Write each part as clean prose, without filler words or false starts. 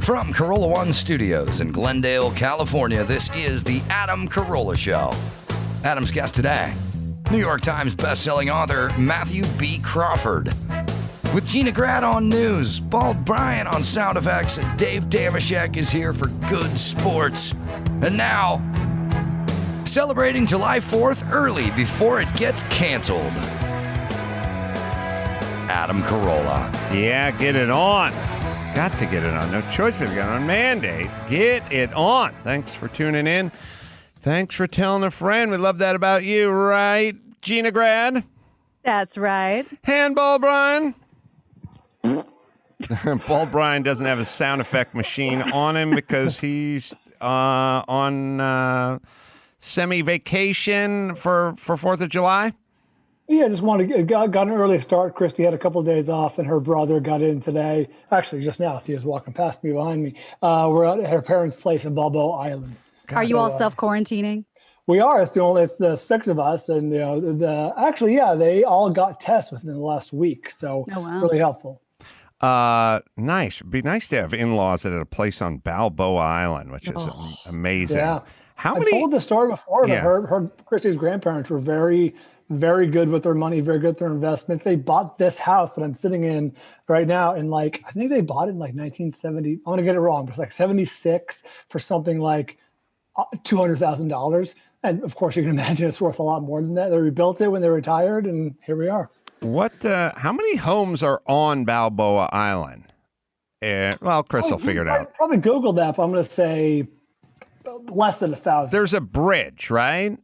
From Carolla One Studios in Glendale, California, this is the Adam Carolla Show. Adam's guest today, New York Times bestselling author Matthew B. Crawford. With Gina Grad on news, Bald Bryan on sound effects, and Dave Dameshek is here for good sports. And now, celebrating July 4th early before it gets canceled, Adam Carolla. Yeah, get it on. Got to get it on. No choice but to get it on. Mandate. Get it on. Thanks for tuning in. Thanks for telling a friend. We love that about you, right, Gina Grad? That's right. Handball Brian. Bald Bryan doesn't have a sound effect machine on him because he's on semi-vacation for 4th of July. Yeah, just got an early start. Christy had a couple of days off, and her brother got in today. Actually, just now, he was walking past me behind me. We're at her parents' place in Balboa Island. Are you all self-quarantining? We are. It's the 6 of us, and they all got tests within the last week, so really helpful. Nice. It'd be nice to have in-laws at a place on Balboa Island, which is amazing. Yeah. I told the story before, but her Christy's grandparents were very, very good with their money, very good with their investments. They bought this house that I'm sitting in right now, and I think they bought it in 1970. I'm gonna get it wrong, but it's 76 for something like $200,000. And of course, you can imagine it's worth a lot more than that. They rebuilt it when they retired, and here we are. How many homes are on Balboa Island? Chris will figure it out. Probably Google that, but I'm going to say less than 1,000. There's a bridge, right?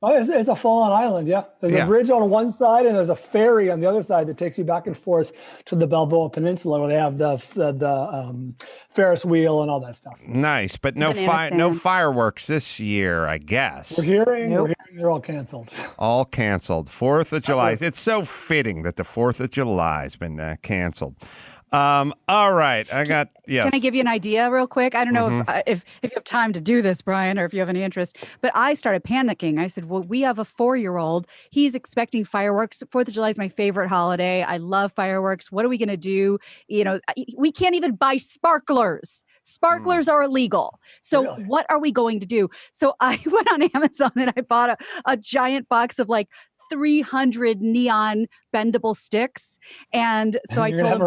Oh, it's a full-on island, yeah. There's a bridge on one side, and there's a ferry on the other side that takes you back and forth to the Balboa Peninsula, where they have the Ferris wheel and all that stuff. Nice, but no fireworks this year, I guess. We're hearing they're all canceled. All canceled. 4th of July. It's so fitting that the 4th of July has been canceled. All right. Can I give you an idea real quick? I don't know if you have time to do this, Brian, or if you have any interest, but I started panicking. I said, well, we have a 4-year-old. He's expecting fireworks. 4th of July is my favorite holiday. I love fireworks. What are we going to do? We can't even buy sparklers. Sparklers are illegal. So What are we going to do? So I went on Amazon and I bought a giant box of 300 neon bendable sticks. And so I told him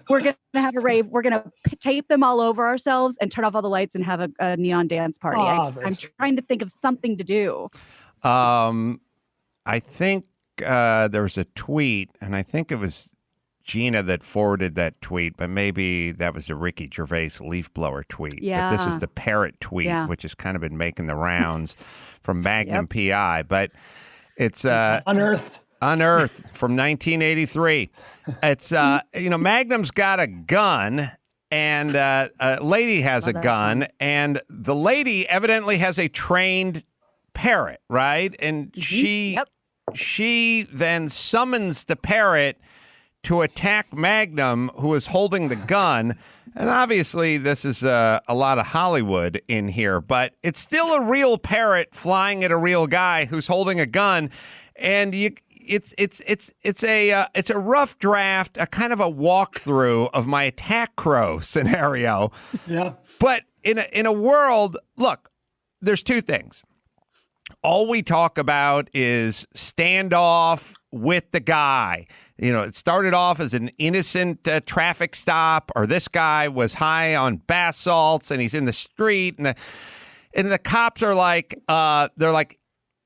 we're going to have a rave. We're going to tape them all over ourselves and turn off all the lights and have a neon dance party. I'm trying to think of something to do. I think there was a tweet, and I think it was Gina that forwarded that tweet, but maybe that was a Ricky Gervais leaf blower tweet. Yeah. But this is the Parrot tweet, which has kind of been making the rounds from Magnum PI. But it's unearthed from 1983. It's Magnum's got a gun, and a lady has a gun, and the lady evidently has a trained parrot, right? And she then summons the parrot to attack Magnum, who is holding the gun. And obviously, this is a lot of Hollywood in here, but it's still a real parrot flying at a real guy who's holding a gun. And it's a rough draft, a kind of a walkthrough of my attack crow scenario. Yeah. But in a world, look, there's two things. All we talk about is standoff with the guy. It started off as an innocent traffic stop, or this guy was high on bath salts and he's in the street, and the cops are like, they're like,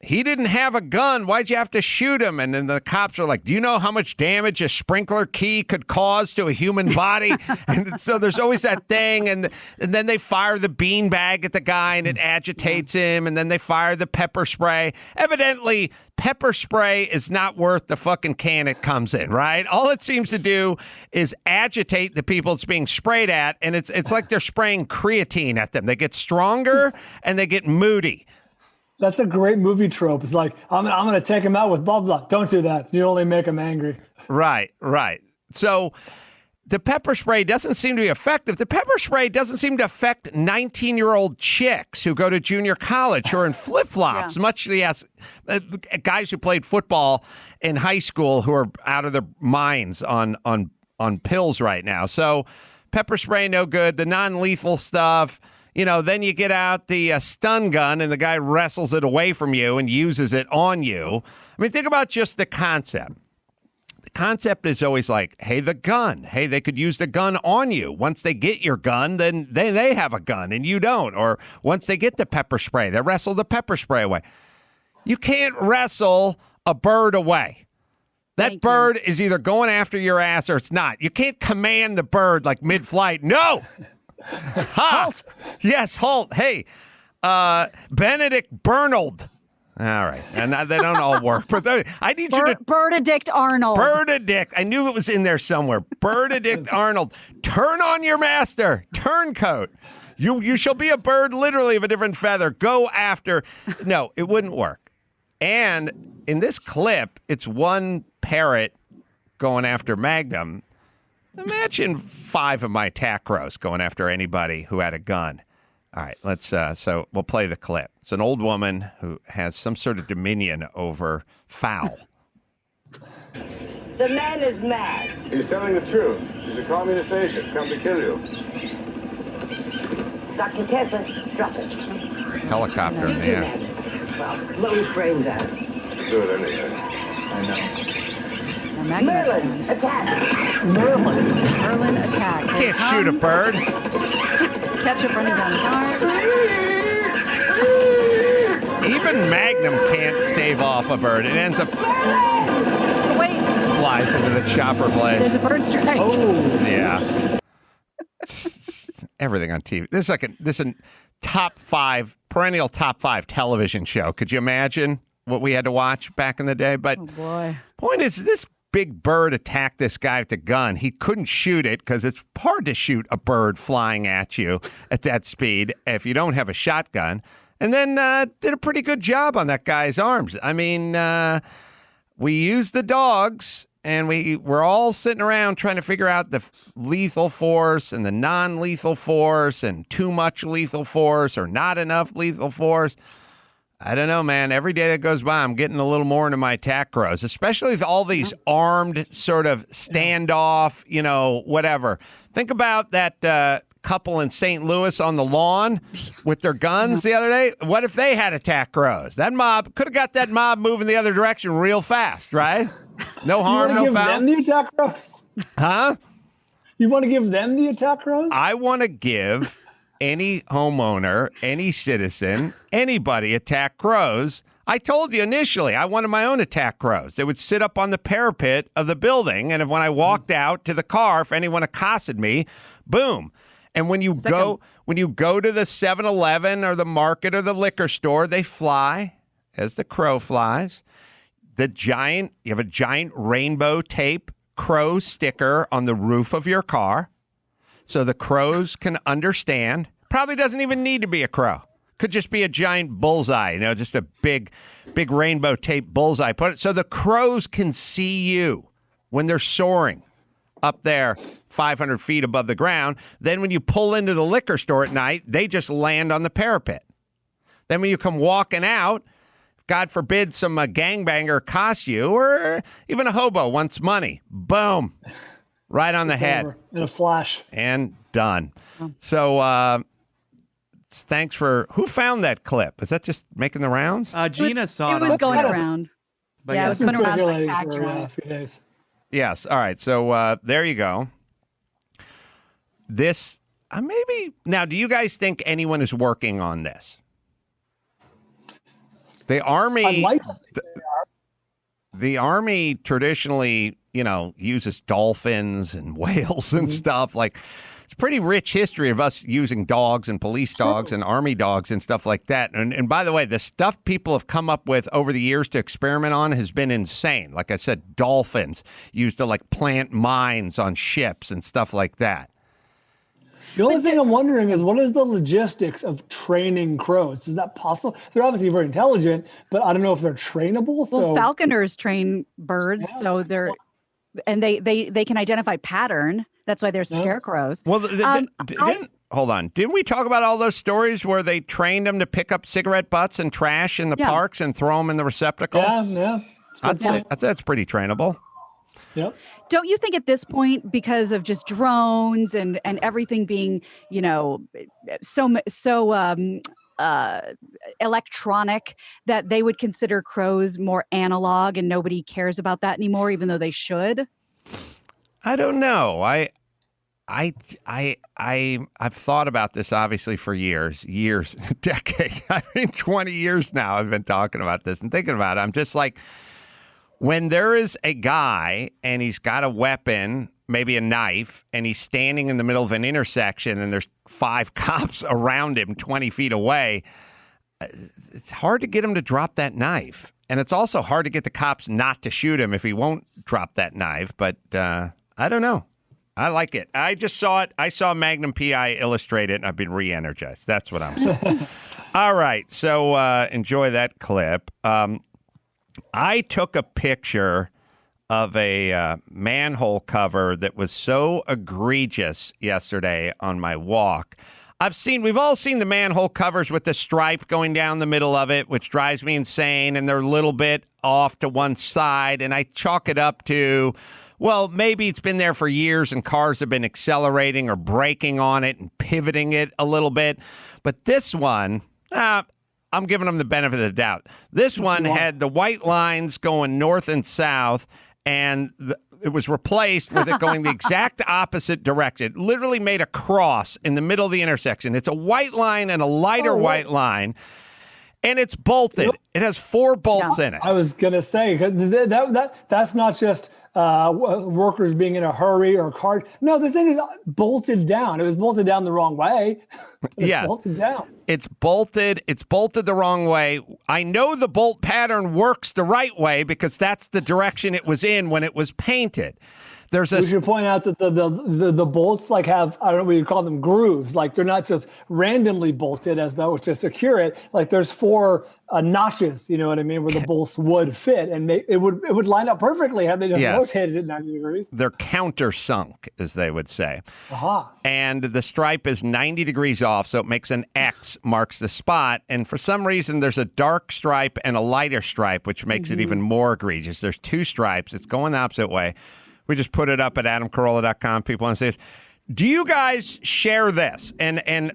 he didn't have a gun. Why'd you have to shoot him? And then the cops are like, do you know how much damage a sprinkler key could cause to a human body? And so there's always that thing. And then they fire the beanbag at the guy and it agitates him. And then they fire the pepper spray. Evidently, pepper spray is not worth the fucking can it comes in, right? All it seems to do is agitate the people it's being sprayed at. And it's like they're spraying creatine at them. They get stronger and they get moody. That's a great movie trope. It's like, I'm going to take him out with blah, blah. Don't do that. You only make him angry. Right. So the pepper spray doesn't seem to be effective. The pepper spray doesn't seem to affect 19-year-old chicks who go to junior college who are in flip-flops, much as guys who played football in high school who are out of their minds on pills right now. So Pepper spray, no good. The non-lethal stuff, then you get out the stun gun and the guy wrestles it away from you and uses it on you. I mean, think about just the concept. The concept is always like, hey, the gun. Hey, they could use the gun on you. Once they get your gun, then they have a gun and you don't. Or once they get the pepper spray, they wrestle the pepper spray away. You can't wrestle a bird away. That bird is either going after your ass or it's not. You can't command the bird like mid-flight. No! Halt! Yes, halt. Hey, Benedict Bernold. All right. And they don't all work. But I need you to... Bernadict Arnold. Bernadict. I knew it was in there somewhere. Bernadict Arnold. Turn on your master. Turncoat. You shall be a bird literally of a different feather. Go after... No, it wouldn't work. And in this clip, it's one Parrot going after Magnum. Imagine 5 of my tacros going after anybody who had a gun. All right, let's. So we'll play the clip. It's an old woman who has some sort of dominion over fowl. The man is mad. He's telling the truth. He's a communist agent, come to kill you. Dr. Tessa, drop it. It's a helicopter in the air. Well, blow his brains out. Do it anything. I know. Merlin, attack! Merlin attack. Can't shoot a bird. Ketchup running down the car. Even Magnum can't stave off a bird. It ends up flies into the chopper blade. There's a bird strike. Oh, yeah. Everything on TV. This is a perennial top 5 television show. Could you imagine what we had to watch back in the day? But oh boy. Point is, this big bird attacked this guy with the gun. He couldn't shoot it because it's hard to shoot a bird flying at you at that speed if you don't have a shotgun. And then did a pretty good job on that guy's arms. I mean, we used the dogs, and we're all sitting around trying to figure out the lethal force and the non-lethal force and too much lethal force or not enough lethal force. I don't know, man. Every day that goes by, I'm getting a little more into my tacros, especially with all these armed sort of standoff, whatever. Think about that couple in St. Louis on the lawn with their guns the other day. What if they had attack crows? That mob could have got that mob moving the other direction real fast, right? No harm, no foul. You want to give them the attack crows? Huh? You want to give them the attack crows? I want to give any homeowner, any citizen, anybody attack crows. I told you initially I wanted my own attack crows. They would sit up on the parapet of the building, and when I walked out to the car, if anyone accosted me, boom. And when you go to the 7-Eleven or the market or the liquor store, they fly as the crow flies. You have a giant rainbow tape crow sticker on the roof of your car, so the crows can understand. Probably doesn't even need to be a crow. Could just be a giant bullseye, just a big rainbow tape bullseye. Put it so the crows can see you when they're soaring up there 500 feet above the ground. Then when you pull into the liquor store at night, they just land on the parapet. Then when you come walking out, God forbid some gangbanger accosts you, or even a hobo wants money. Boom. Right on the head. In a flash. And done. So thanks for... Who found that clip? Is that just making the rounds? Gina saw it. It was going around. But yeah, it was going around for a few days. Yes. All right. So there you go. This... maybe... Now, do you guys think anyone is working on this? The Army... The Army traditionally, uses dolphins and whales and stuff. Like, it's a pretty rich history of us using dogs and police dogs and Army dogs and stuff like that. And by the way, the stuff people have come up with over the years to experiment on has been insane. Like I said, dolphins used to plant mines on ships and stuff like that. The only thing I'm wondering is, what is the logistics of training crows? Is that possible? They're obviously very intelligent, but I don't know if they're trainable. Well, falconers train birds, so they're, and they can identify pattern. That's why they're scarecrows. Well, hold on. Didn't we talk about all those stories where they trained them to pick up cigarette butts and trash in the parks and throw them in the receptacle? Yeah. I'd say that's pretty trainable. Yep. Don't you think at this point, because of just drones and everything being, so electronic, that they would consider crows more analog and nobody cares about that anymore, even though they should? I don't know. I've thought about this obviously for years, decades. 20 years now I've been talking about this and thinking about it. I'm just like, when there is a guy and he's got a weapon, maybe a knife, and he's standing in the middle of an intersection and there's 5 cops around him 20 feet away, it's hard to get him to drop that knife. And it's also hard to get the cops not to shoot him if he won't drop that knife. But I don't know. I like it. I just saw it. I saw Magnum P.I. illustrate it, and I've been re-energized. That's what I'm saying. All right. So enjoy that clip. I took a picture of a manhole cover that was so egregious yesterday on my walk. We've all seen the manhole covers with the stripe going down the middle of it, which drives me insane, and they're a little bit off to one side, and I chalk it up to, well, maybe it's been there for years and cars have been accelerating or braking on it and pivoting it a little bit. But this one, I'm giving them the benefit of the doubt. This one had the white lines going north and south, and it was replaced with it going the exact opposite direction. It literally made a cross in the middle of the intersection. It's a white line and a lighter white line, and it's bolted. Yep. It has 4 bolts in it. I was going to say, that's not just workers being in a hurry or car. No, the thing is bolted down. It was bolted down the wrong way. Yeah, bolted down. It's bolted the wrong way. I know the bolt pattern works the right way because that's the direction it was in when it was painted. We should point out that the bolts have, I don't know what you call them, grooves. Like they're not just randomly bolted as though to secure it. Like there's 4 notches, you know what I mean, where the bolts would fit, and it would line up perfectly had they just rotated it 90 degrees. They're countersunk, as they would say. Uh-huh. And the stripe is 90 degrees off, so it makes an X, marks the spot. And for some reason, there's a dark stripe and a lighter stripe, which makes it even more egregious. There's 2 stripes. It's going the opposite way. We just put it up at adamcarolla.com. People want to say this. Do you guys share this? And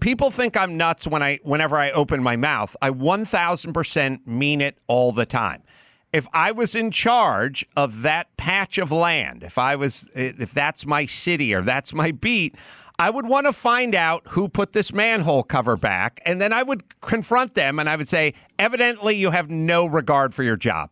people think I'm nuts whenever I open my mouth. I 1,000% mean it all the time. If I was in charge of that patch of land, if that's my city or that's my beat, I would want to find out who put this manhole cover back, and then I would confront them and I would say, evidently you have no regard for your job.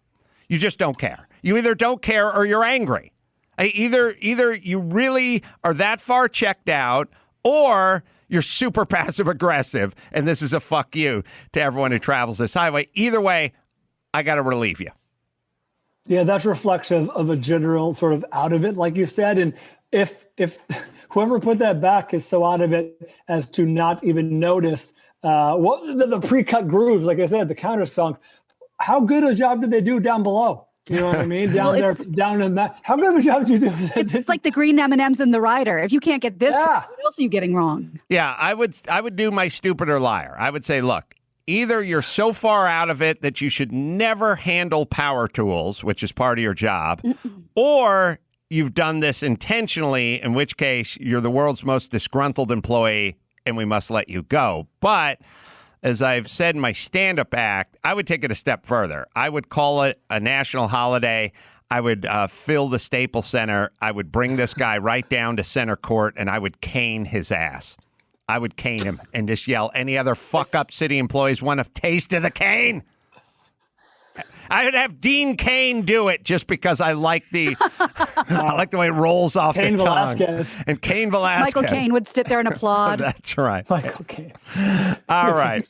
You just don't care. You either don't care or you're angry. Either you really are that far checked out, or you're super passive aggressive, and this is a fuck you to everyone who travels this highway. Either way, I got to relieve you. Yeah, that's reflexive of a general sort of out of it, like you said. And if whoever put that back is so out of it as to not even notice the pre-cut grooves, like I said, the countersunk, how good a job did they do down below? You know what I mean? Down in that. How good of a job did you do? It's like the green M&Ms in the rider. If you can't get this, right, what else are you getting wrong? Yeah, I would do my stupid or liar. I would say, look, either you're so far out of it that you should never handle power tools, which is part of your job, or you've done this intentionally, in which case you're the world's most disgruntled employee and we must let you go. But as I've said in my stand-up act, I would take it a step further. I would call it a national holiday. I would fill the Staples Center. I would bring this guy right down to center court, and I would cane his ass. I would cane him and just yell, any other fuck-up city employees want a taste of the cane? I would have Dean Cain do it just because I like the way it rolls off Cain the tongue. Velasquez. And Cain Velasquez. Michael Caine would sit there and applaud. That's right. Michael Caine. All right.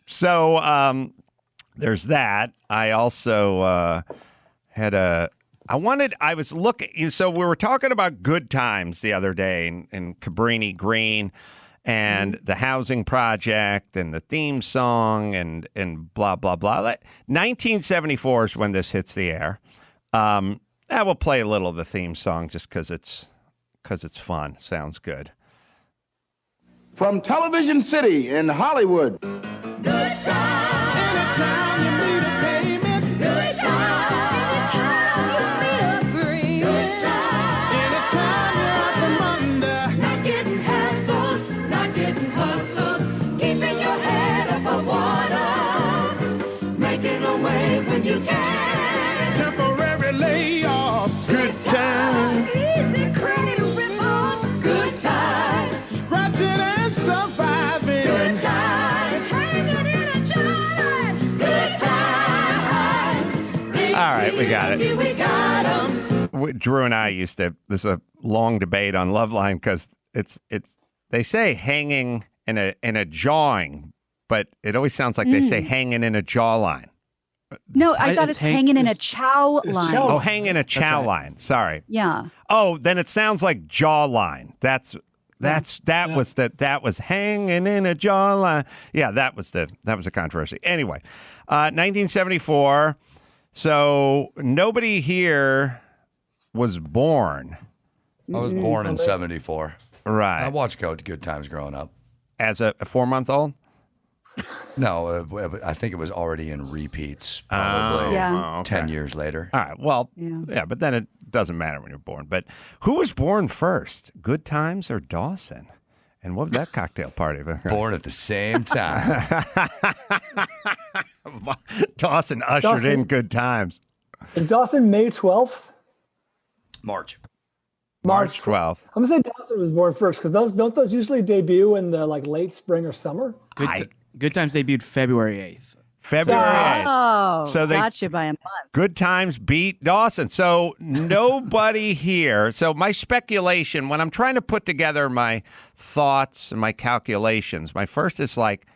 So there's that. I also I was looking, so we were talking about good times the other day in Cabrini Green and the housing project and the theme song and blah, blah, blah. 1974 is when this hits the air. I will play a little of the theme song just because it's fun. Sounds good. From Television City in Hollywood. Good time. Anytime you need a payment. Good time. Anytime you need a you can. Temporary layoffs. Good time. Easy credit rip-offs. Good time. Scratching and surviving. Good time. Hanging in a jar. Good time. All right, we got it. We got 'em. Drew and I used to. There's a long debate on Loveline because it's. They say hanging in a jawing, but it always sounds like they say hanging in a jawline. No, I thought it's hanging in a chow line. Oh, hanging in a chow line. Sorry. Yeah. Oh, then it sounds like jawline. That was hanging in a jawline. Yeah, that was the controversy. Anyway, 1974. So nobody here was born. I was born in 74. Right. I watched Good Times growing up. As a 4-month-old? No, I think it was already in repeats, probably 10 years later. All right. Well, yeah, but then it doesn't matter when you're born. But who was born first, Good Times or Dawson? And what was that cocktail party? Born at the same time. Dawson ushered in Good Times. Is Dawson May 12th? March 12th. I'm gonna say Dawson was born first because don't those usually debut in the late spring or summer? Good Times debuted February 8th. February 8th. Oh, So they got you by a month. Good Times beat Dawson. So nobody here. So my speculation, when I'm trying to put together my thoughts and my calculations, my first is like,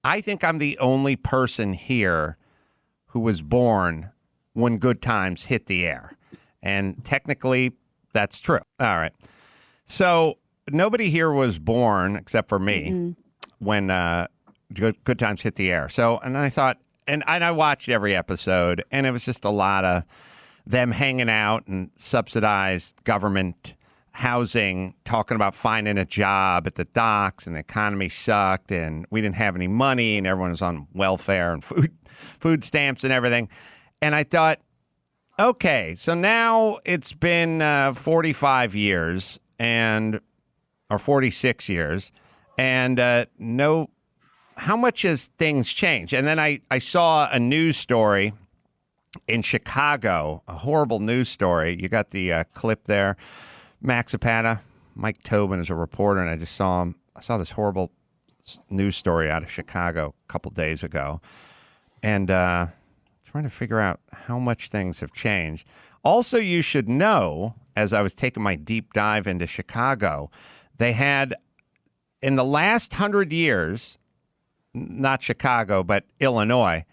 I think I'm the only person here who was born when Good Times hit the air. And technically, that's true. All right. So nobody here was born except for me when Good Times hit the air. So, and I thought, and I watched every episode, and it was just a lot of them hanging out and subsidized government housing, talking about finding a job at the docks, and the economy sucked, and we didn't have any money, and everyone was on welfare and food stamps and everything. And I thought, okay, so now it's been 45 years or 46 years, and how much has things changed? And then I saw a news story in Chicago, a horrible news story. You got the clip there. Max Zapata, Mike Tobin is a reporter, and I saw this horrible news story out of Chicago a couple days ago. And trying to figure out how much things have changed. Also, you should know, as I was taking my deep dive into Chicago, they had, in the last 100 years, not Chicago, but Illinois,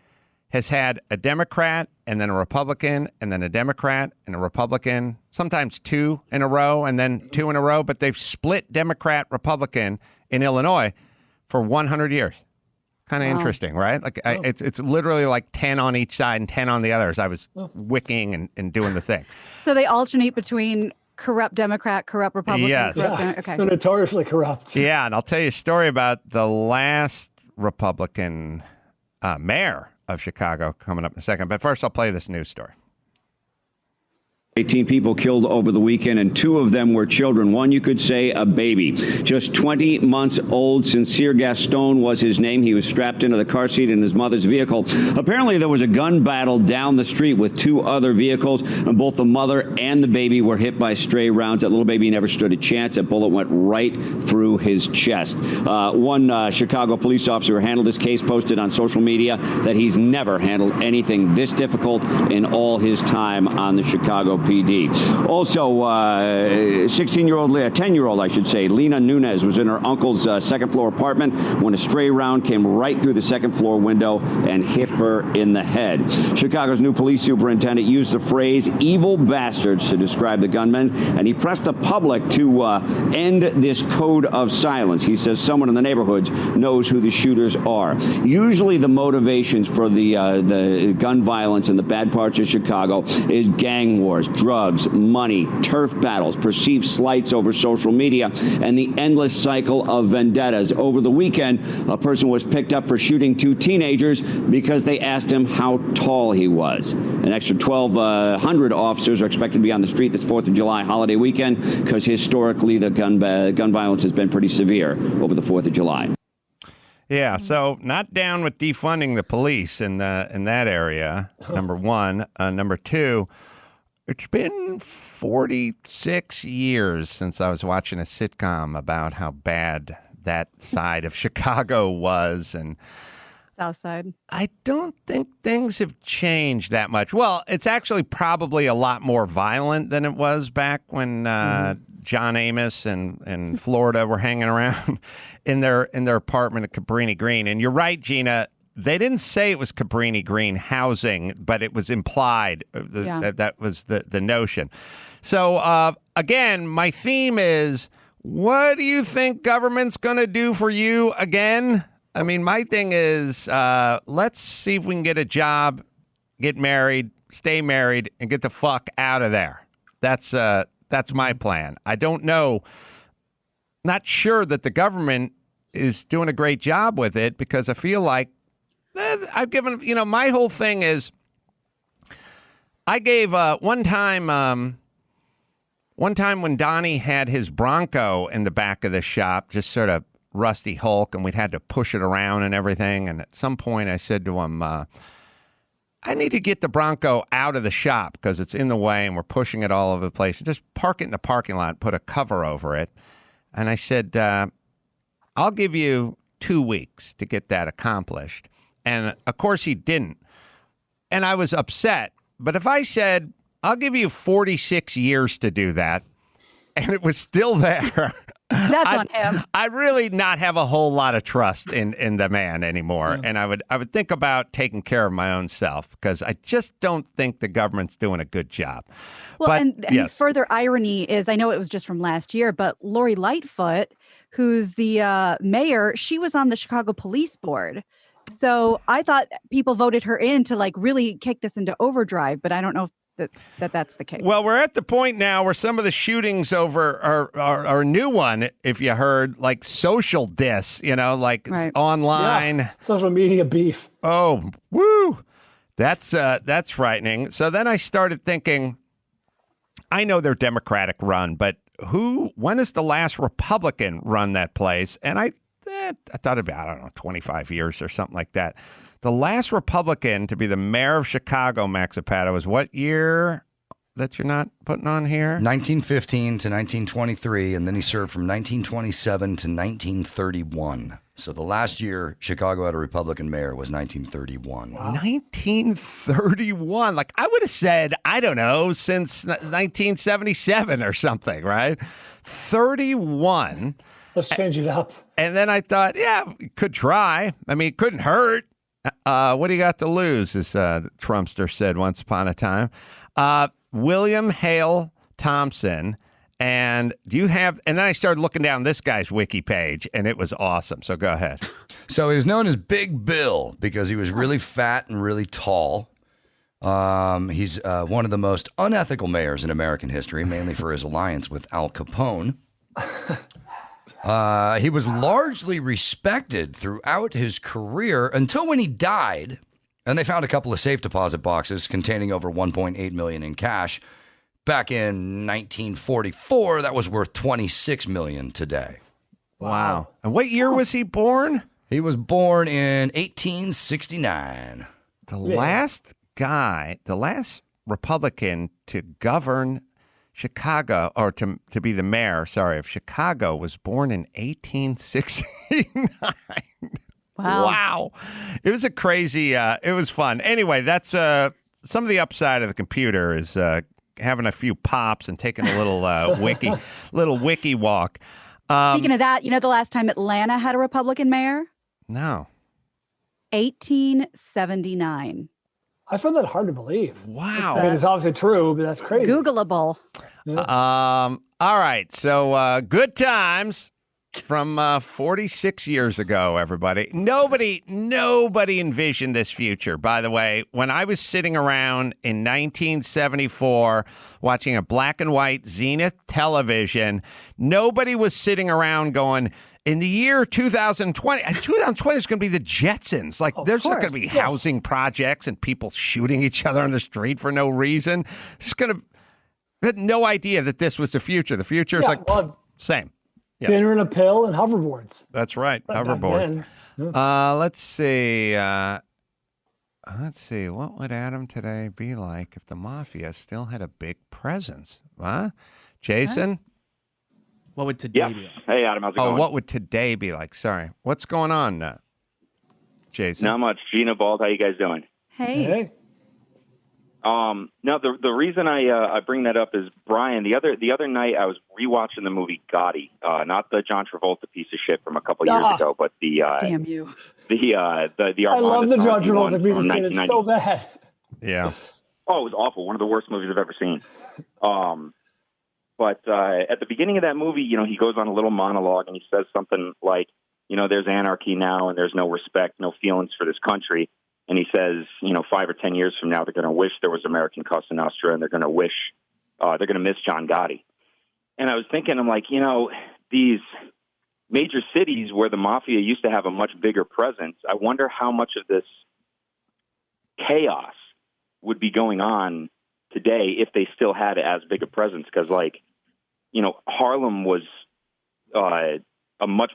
has had a Democrat and then a Republican and then a Democrat and a Republican, sometimes two in a row and then two in a row, but they've split Democrat, Republican in Illinois for 100 years. Kind of interesting, right? Like it's literally like 10 on each side and 10 on the others. I was wicking and doing the thing. So they alternate between corrupt Democrat, corrupt Republican. Yes. Okay. They're notoriously corrupt. Yeah, and I'll tell you a story about the last Republican mayor of Chicago coming up in a second. But first, I'll play this news story. 18 people killed over the weekend, and 2 of them were children. One, you could say, a baby. Just 20 months old. Sincere Gaston was his name. He was strapped into the car seat in his mother's vehicle. Apparently, there was a gun battle down the street with 2 other vehicles, and both the mother and the baby were hit by stray rounds. That little baby never stood a chance. That bullet went right through his chest. One Chicago police officer who handled this case posted on social media that he's never handled anything this difficult in all his time on the Chicago PD. Also, 10-year-old, I should say, Lena Nunez was in her uncle's second-floor apartment when a stray round came right through the second-floor window and hit her in the head. Chicago's new police superintendent used the phrase evil bastards to describe the gunmen, and he pressed the public to end this code of silence. He says someone in the neighborhoods knows who the shooters are. Usually the motivations for the gun violence in the bad parts of Chicago is gang wars, drugs, money, turf battles, perceived slights over social media, and the endless cycle of vendettas. Over the weekend, a person was picked up for shooting 2 teenagers because they asked him how tall he was. An extra 1,200 officers are expected to be on the street this 4th of July holiday weekend because historically the gun violence has been pretty severe over the 4th of July. Yeah, so not down with defunding the police in that area, number one. Number two, it's been 46 years since I was watching a sitcom about how bad that side of Chicago was. And South Side. I don't think things have changed that much. Well, it's actually probably a lot more violent than it was back when John Amos and Florida were hanging around in their apartment at Cabrini Green. And you're right, Gina. They didn't say it was Cabrini Green housing, but it was implied. That was the notion. So, again, my theme is, what do you think government's going to do for you again? I mean, my thing is, let's see if we can get a job, get married, stay married, and get the fuck out of there. That's my plan. I don't know. Not sure that the government is doing a great job with it, because I feel like I've given, my whole thing is, I gave one time when Donnie had his Bronco in the back of the shop, just sort of rusty Hulk, and we'd had to push it around and everything. And at some point I said to him, I need to get the Bronco out of the shop because it's in the way and we're pushing it all over the place. Just park it in the parking lot and put a cover over it. And I said, I'll give you 2 weeks to get that accomplished. And of course he didn't. And I was upset. But if I said, I'll give you 46 years to do that, and it was still there, that's on him. I really not have a whole lot of trust in the man anymore. Yeah. And I would think about taking care of my own self, because I just don't think the government's doing a good job. Well, but, and yes. Further irony is, I know it was just from last year, but Lori Lightfoot, who's the mayor, she was on the Chicago Police Board. So I thought people voted her in to really kick this into overdrive, but I don't know if that's the case. Well, we're at the point now where some of the shootings over are a new one, if you heard, like social diss, right. Online. Yeah. Social media beef. Oh, woo. That's frightening. So then I started thinking, I know they're Democratic run, but when is the last Republican run that place? And I thought about, 25 years or something like that. The last Republican to be the mayor of Chicago, Max Zapata, was what year that you're not putting on here? 1915 to 1923, and then he served from 1927 to 1931. So the last year Chicago had a Republican mayor was 1931. Wow. 1931. I would have said, I don't know, since 1977 or something, right? 31. Let's change it up. And then I thought, we could try. I mean, it couldn't hurt. What do you got to lose, as Trumpster said once upon a time. William Hale Thompson. And and then I started looking down this guy's wiki page, and it was awesome. So go ahead. So he was known as Big Bill because he was really fat and really tall. He's one of the most unethical mayors in American history, mainly for his alliance with Al Capone. He was largely respected throughout his career until when he died, and they found a couple of safe deposit boxes containing over $1.8 million in cash. Back in 1944, that was worth $26 million today. Wow. And what year was he born? He was born in 1869. The last Republican to govern Chicago, or to be the mayor, of Chicago, was born in 1869. Wow. It was a crazy, it was fun. Anyway, that's some of the upside of the computer is having a few pops and taking a little wiki walk. Speaking of that, the last time Atlanta had a Republican mayor? No. 1879. I find that hard to believe. Wow. It's obviously true, but that's crazy. Googleable. Yeah. All right. So good times from 46 years ago, everybody. Nobody envisioned this future. By the way, when I was sitting around in 1974 watching a black and white Zenith television, nobody was sitting around going, in the year 2020 is going to be the Jetsons. There's not going to be housing projects and people shooting each other on the street for no reason. It's going to... I had no idea that this was the future. The future is same. Yes. Dinner and a pill and hoverboards. That's right. Back Hoverboards. then. Let's see. What would Adam today be like if the Mafia still had a big presence? Huh? Jason? What would today Yes. be like? Hey, Adam, how's it going? What would today be like? Sorry. What's going on, Jason? Not much. Gina, Bald, how you guys doing? Hey. No, the reason I bring that up is Brian. The other night I was rewatching the movie Gotti, not the John Travolta piece of shit from a couple years ago, but the Damn you. the I love the John Travolta piece of shit. It's so bad. Yeah. Oh, it was awful. One of the worst movies I've ever seen. But at the beginning of that movie, he goes on a little monologue and he says something like, there's anarchy now and there's no respect, no feelings for this country. And he says, 5 or 10 years from now, they're going to wish there was American Cosa Nostra and they're going to miss John Gotti. And I was thinking, I'm like, these major cities where the Mafia used to have a much bigger presence, I wonder how much of this chaos would be going on today if they still had as big a presence. Because, Harlem was much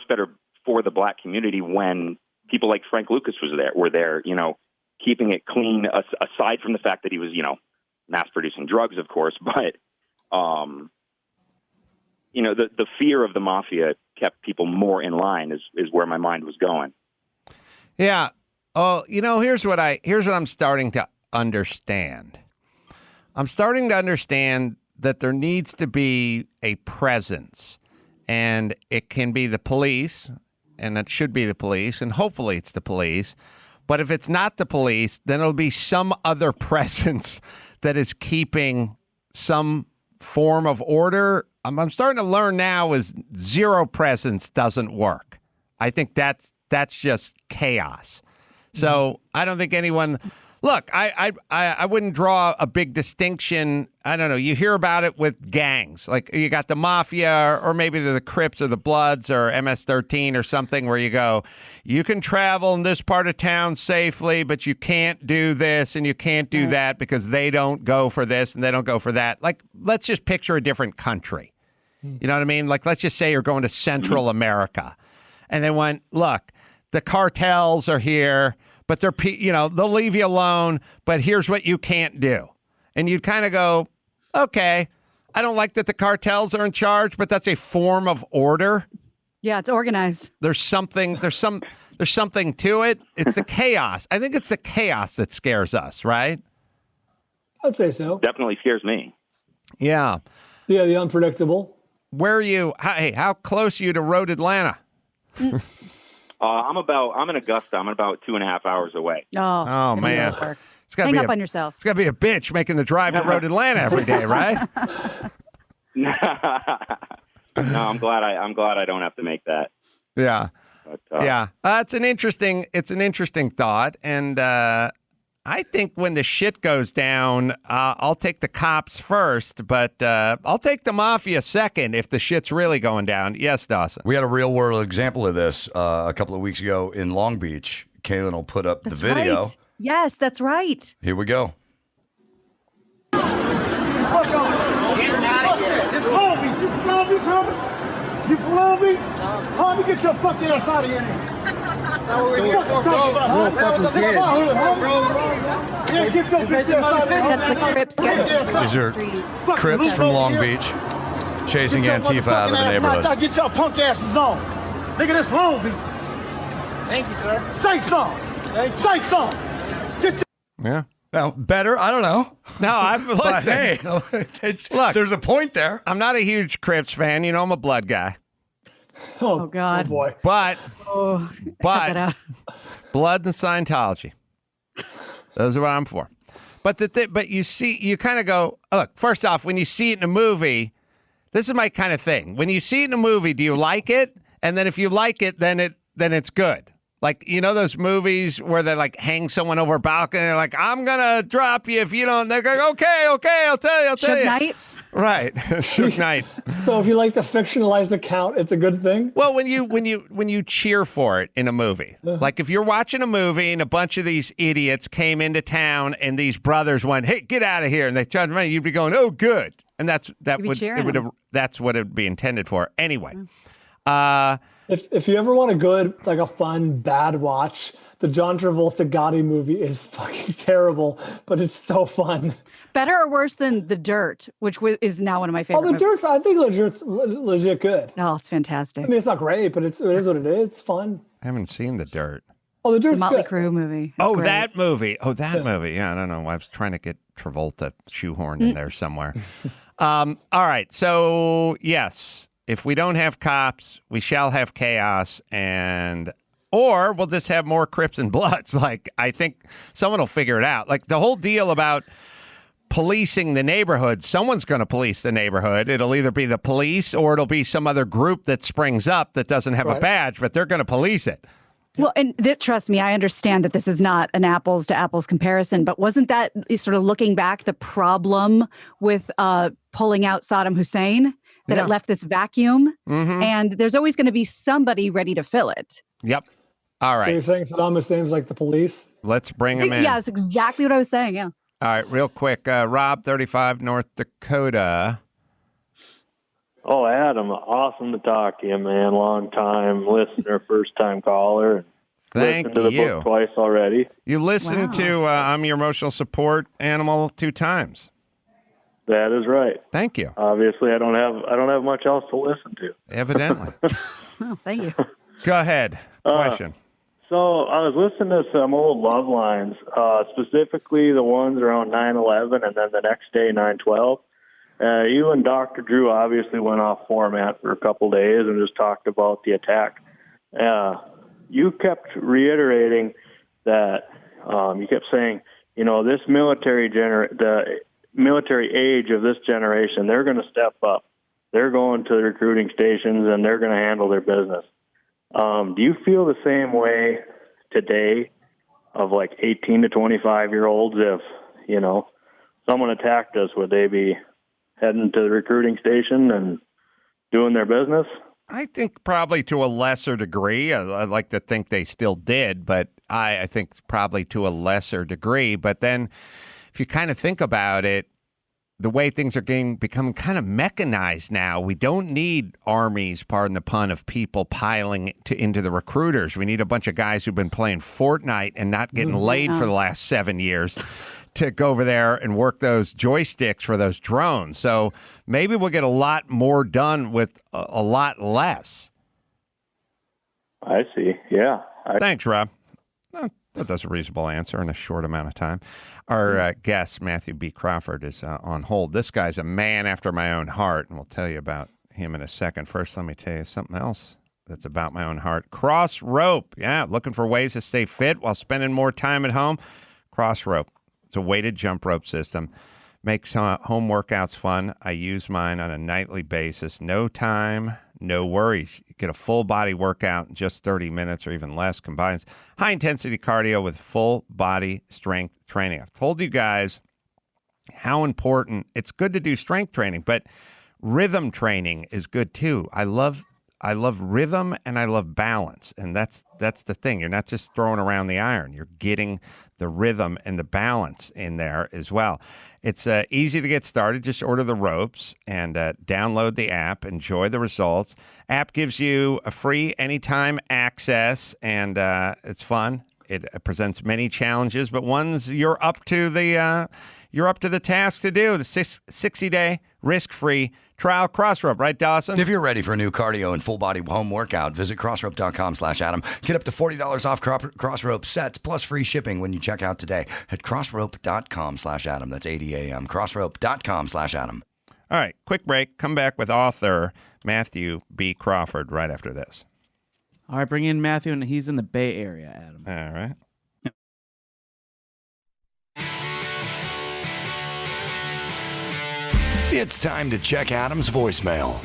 better for the black community when people like Frank Lucas were there, keeping it clean, aside from the fact that he was, mass producing drugs, of course. But, the fear of the Mafia kept people more in line is where my mind was going. Yeah. Oh, here's what I'm starting to understand. I'm starting to understand that there needs to be a presence, and it can be the police, and it should be the police, and hopefully it's the police. But if it's not the police, then it'll be some other presence that is keeping some form of order. I'm starting to learn now is zero presence doesn't work. I think that's just chaos. So I don't think anyone. Look, I wouldn't draw a big distinction. I don't know. You hear about it with gangs. Like you got the Mafia or maybe the Crips or the Bloods or MS-13 or something where you go, you can travel in this part of town safely, but you can't do this and you can't do that because they don't go for this and they don't go for that. Like, let's just picture a different country. You know what I mean? Like, let's just say you're going to Central America. And they went, look, the cartels are here. But they'll leave you alone, but here's what you can't do. And you'd kind of go, okay, I don't like that the cartels are in charge, but that's a form of order. Yeah, it's organized. There's something to it. It's the chaos. I think it's the chaos that scares us, right? I'd say so. Definitely scares me. Yeah. Yeah, the unpredictable. Where are you? Hey, how close are you to Road Atlanta? I'm in Augusta. I'm about 2.5 hours away. Oh man. Hang up on yourself. It's got to be a bitch making the drive to Road Atlanta every day, right? No, I'm glad I don't have to make that. Yeah. But, yeah. It's an interesting thought. And I think when the shit goes down, I'll take the cops first, but I'll take the Mafia second if the shit's really going down. Yes, Dawson. We had a real world example of this a couple of weeks ago in Long Beach. Kaylin will put up the video. Right. Yes, that's right. Here we go. Fuck off. Get out of here. It's Long Beach. You from Long Beach, homie? You from Long Beach? Homie, get your fucking ass out of here. That's the Crips getting. These are Crips from Long Beach chasing Antifa out of the neighborhood. Get your punk asses on. Look at this Long Beach. Thank you, sir. Say something. Say something. Yeah. Now, better? I don't know. No, I'm but hey, look, there's a point there. I'm not a huge Crips fan. I'm a Blood guy. Oh God. Oh boy. But cut that out. Blood and Scientology. Those are what I'm for. But but you see, you kind of go, look, first off, when you see it in a movie, this is my kind of thing. When you see it in a movie, do you like it? And then if you like it, then it's good. Like, those movies where they like hang someone over a balcony and they're like, I'm going to drop you if you don't. They're going, okay, I'll tell you. Suge Knight? Right. Suge Knight. So if you like the fictionalized account, it's a good thing? Well, when you cheer for it in a movie, like if you're watching a movie and a bunch of these idiots came into town and these brothers went, hey, get out of here. And they tried to run, you'd be going, oh, good. And that's what it would be intended for. Anyway, if you ever want a good, like a fun, bad watch, the John Travolta Gotti movie is fucking terrible, but it's so fun. Better or worse than The Dirt, which is now one of my favorite movies. I think The Dirt's legit good. Oh, it's fantastic. I mean, it's not great, but it is what it is. It's fun. I haven't seen The Dirt. Oh, The Dirt's the Motley good. Crue movie. It's Oh, great. that movie. Oh, that movie. Yeah, I don't know. I was trying to get Travolta shoehorned in there somewhere. All right. So, yes, if we don't have cops, we shall have chaos, or we'll just have more Crips and Bloods. Like, I think someone will figure it out. Like, the whole deal about policing the neighborhood, someone's going to police the neighborhood. It'll either be the police or it'll be some other group that springs up that doesn't have a badge, but they're going to police it. Well, and trust me, I understand that this is not an apples to apples comparison, but wasn't that sort of looking back the problem with pulling out Saddam Hussein, that it left this vacuum? Mm-hmm. And there's always going to be somebody ready to fill it. Yep. All right. So you're saying Saddam Hussein's like the police? Let's bring him in. Yeah, that's exactly what I was saying, yeah. All right, real quick. Rob, 35, North Dakota. Oh, Adam, awesome to talk to you, man. Long time listener, first time caller. Thank listened to the book twice already. You listened to I'm Your Emotional Support Animal 2 times. That is right. Thank you. Obviously, I don't have much else to listen to. Evidently. Oh, thank you. Go ahead. Question. So I was listening to some old love lines, specifically the ones around 9/11 and then the next day 9/12. You and Dr. Drew obviously went off format for a couple days and just talked about the attack. You kept reiterating that you kept saying, this the military age of this generation, they're going to step up. They're going to the recruiting stations and they're going to handle their business. Do you feel the same way today of like 18 to 25-year-olds? If, someone attacked us, would they be heading to the recruiting station and doing their business? I think probably to a lesser degree. I'd like to think they still did, but I think probably to a lesser degree. But then if you kind of think about it, the way things are becoming kind of mechanized now, we don't need armies, pardon the pun, of people piling into the recruiters. We need a bunch of guys who've been playing Fortnite and not getting laid for the last 7 years to go over there and work those joysticks for those drones. So maybe we'll get a lot more done with a lot less. I see. Yeah. Thanks, Rob. That's a reasonable answer in a short amount of time. Our guest, Matthew B. Crawford, is on hold. This guy's a man after my own heart, and we'll tell you about him in a second. First, let me tell you something else that's about my own heart. Crossrope. Yeah, looking for ways to stay fit while spending more time at home? Crossrope. It's a weighted jump rope system. Makes home workouts fun. I use mine on a nightly basis. No time, no worries. You get a full body workout in just 30 minutes or even less. Combines high intensity cardio with full body strength training. I've told you guys how important it's good to do strength training, but rhythm training is good too. I love rhythm and I love balance. And that's the thing. You're not just throwing around the iron. You're getting the rhythm and the balance in there as well. It's easy to get started. Just order the ropes and download the app. Enjoy the results. App gives you a free anytime access, and it's fun. It presents many challenges, but ones you're up to the task to do. The 60-day risk-free trial Crossrope, right, Dawson? If you're ready for a new cardio and full-body home workout, visit crossrope.com/Adam. Get up to $40 off Crossrope sets plus free shipping when you check out today at crossrope.com/Adam. That's ADAM. Crossrope.com/Adam. All right, quick break. Come back with author Matthew B. Crawford right after this. All right, bring in Matthew, and he's in the Bay Area, Adam. All right. It's time to check Adam's voicemail.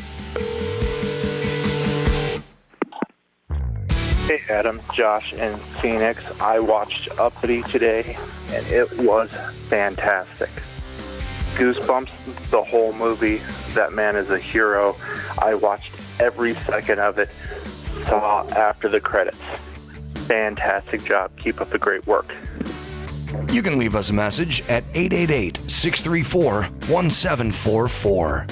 Hey Adam, Josh in Phoenix. I watched Uppity today, and it was fantastic. Goosebumps, the whole movie. That man is a hero. I watched every second of it, saw after the credits. Fantastic job. Keep up the great work. You can leave us a message at 888-634-1744.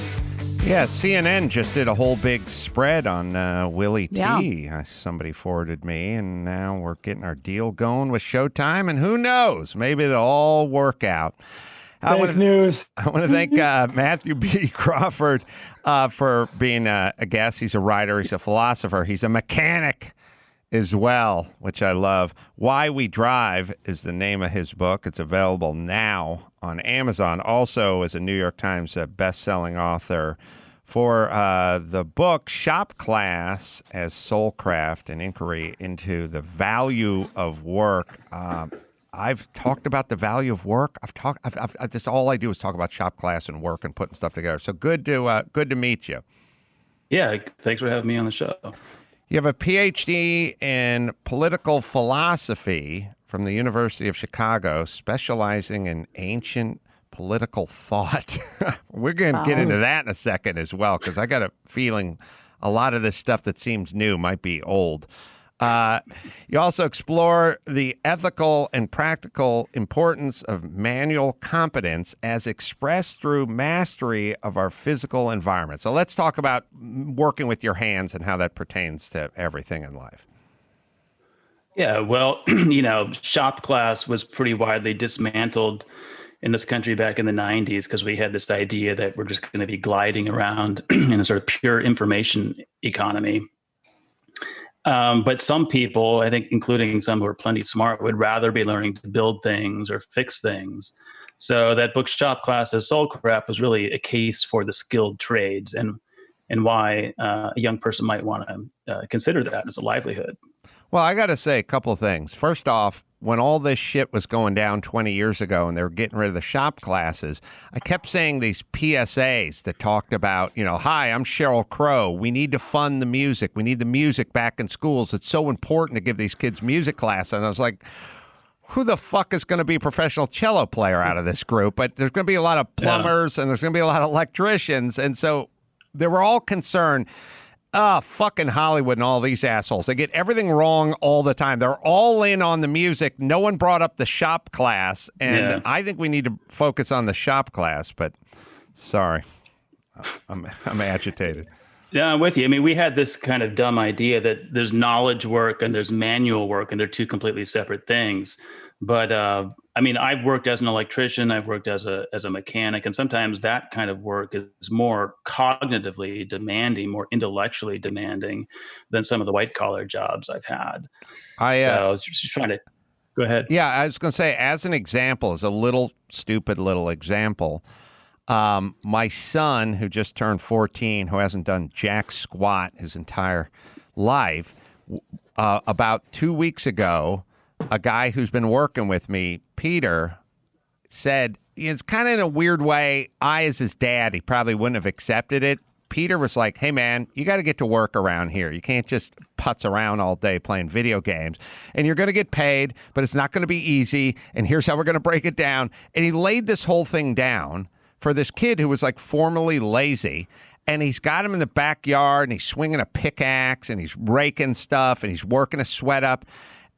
Yeah, CNN just did a whole big spread on Willie Yeah. T. Somebody forwarded me, and now we're getting our deal going with Showtime, and who knows? Maybe it'll all work out. Fake news. I want to thank Matthew B. Crawford for being a guest. He's a writer. He's a philosopher. He's a mechanic as well, which I love. Why We Drive is the name of his book. It's available now on Amazon. Also, as a New York Times best-selling author for the book Shop Class as Soulcraft, an inquiry into the value of work. I've talked about the value of work. Just all I do is talk about shop class and work and putting stuff together. So good to meet you. Yeah, thanks for having me on the show. You have a PhD in political philosophy from the University of Chicago, specializing in ancient political thought. We're going to get into that in a second as well, because I got a feeling a lot of this stuff that seems new might be old. You also explore the ethical and practical importance of manual competence as expressed through mastery of our physical environment. So let's talk about working with your hands and how that pertains to everything in life. Yeah, well, shop class was pretty widely dismantled in this country back in the 90s because we had this idea that we're just going to be gliding around in a sort of pure information economy. But some people, I think, including some who are plenty smart, would rather be learning to build things or fix things. So that book Shop Class as Soulcraft was really a case for the skilled trades and why a young person might want to consider that as a livelihood. Well, I got to say a couple of things. First off, when all this shit was going down 20 years ago and they were getting rid of the shop classes, I kept saying these PSAs that talked about, hi, I'm Sheryl Crow. We need to fund the music. We need the music back in schools. It's so important to give these kids music class. And I was like, who the fuck is going to be a professional cello player out of this group? But there's going to be a lot of plumbers and there's going to be a lot of electricians. And so they were all concerned. Fucking Hollywood and all these assholes. They get everything wrong all the time. They're all in on the music. No one brought up the shop class. And I think we need to focus on the shop class. But sorry, I'm agitated. Yeah, I'm with you. I mean, we had this kind of dumb idea that there's knowledge work and there's manual work and they're two completely separate things. But I've worked as an electrician, I've worked as a mechanic, and sometimes that kind of work is more cognitively demanding, more intellectually demanding than some of the white collar jobs I've had. So I was just trying to go ahead. Yeah, I was going to say, as an example, as a little stupid little example, my son, who just turned 14, who hasn't done jack squat his entire life, about 2 weeks ago, a guy who's been working with me, Peter, said, it's kind of in a weird way, I, as his dad, he probably wouldn't have accepted it. Peter was like, hey, man, you got to get to work around here. You can't just putz around all day playing video games. And you're going to get paid, but it's not going to be easy. And here's how we're going to break it down. And he laid this whole thing down for this kid who was like formerly lazy. And he's got him in the backyard, and he's swinging a pickaxe, and he's raking stuff, and he's working a sweat up.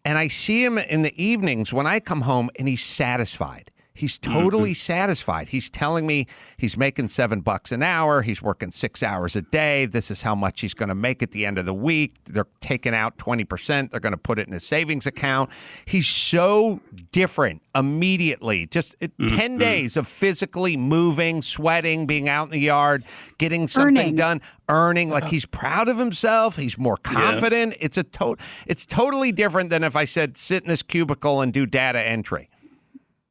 And I see him in the evenings when I come home, and he's satisfied. He's totally satisfied. He's telling me he's making $7 an hour. He's working 6 hours a day. This is how much he's going to make at the end of the week. They're taking out 20%. They're going to put it in his savings account. He's so different immediately. Just 10 days of physically moving, sweating, being out in the yard, getting something done, earning. Like, he's proud of himself. He's more confident. It's it's totally different than if I said, sit in this cubicle and do data entry.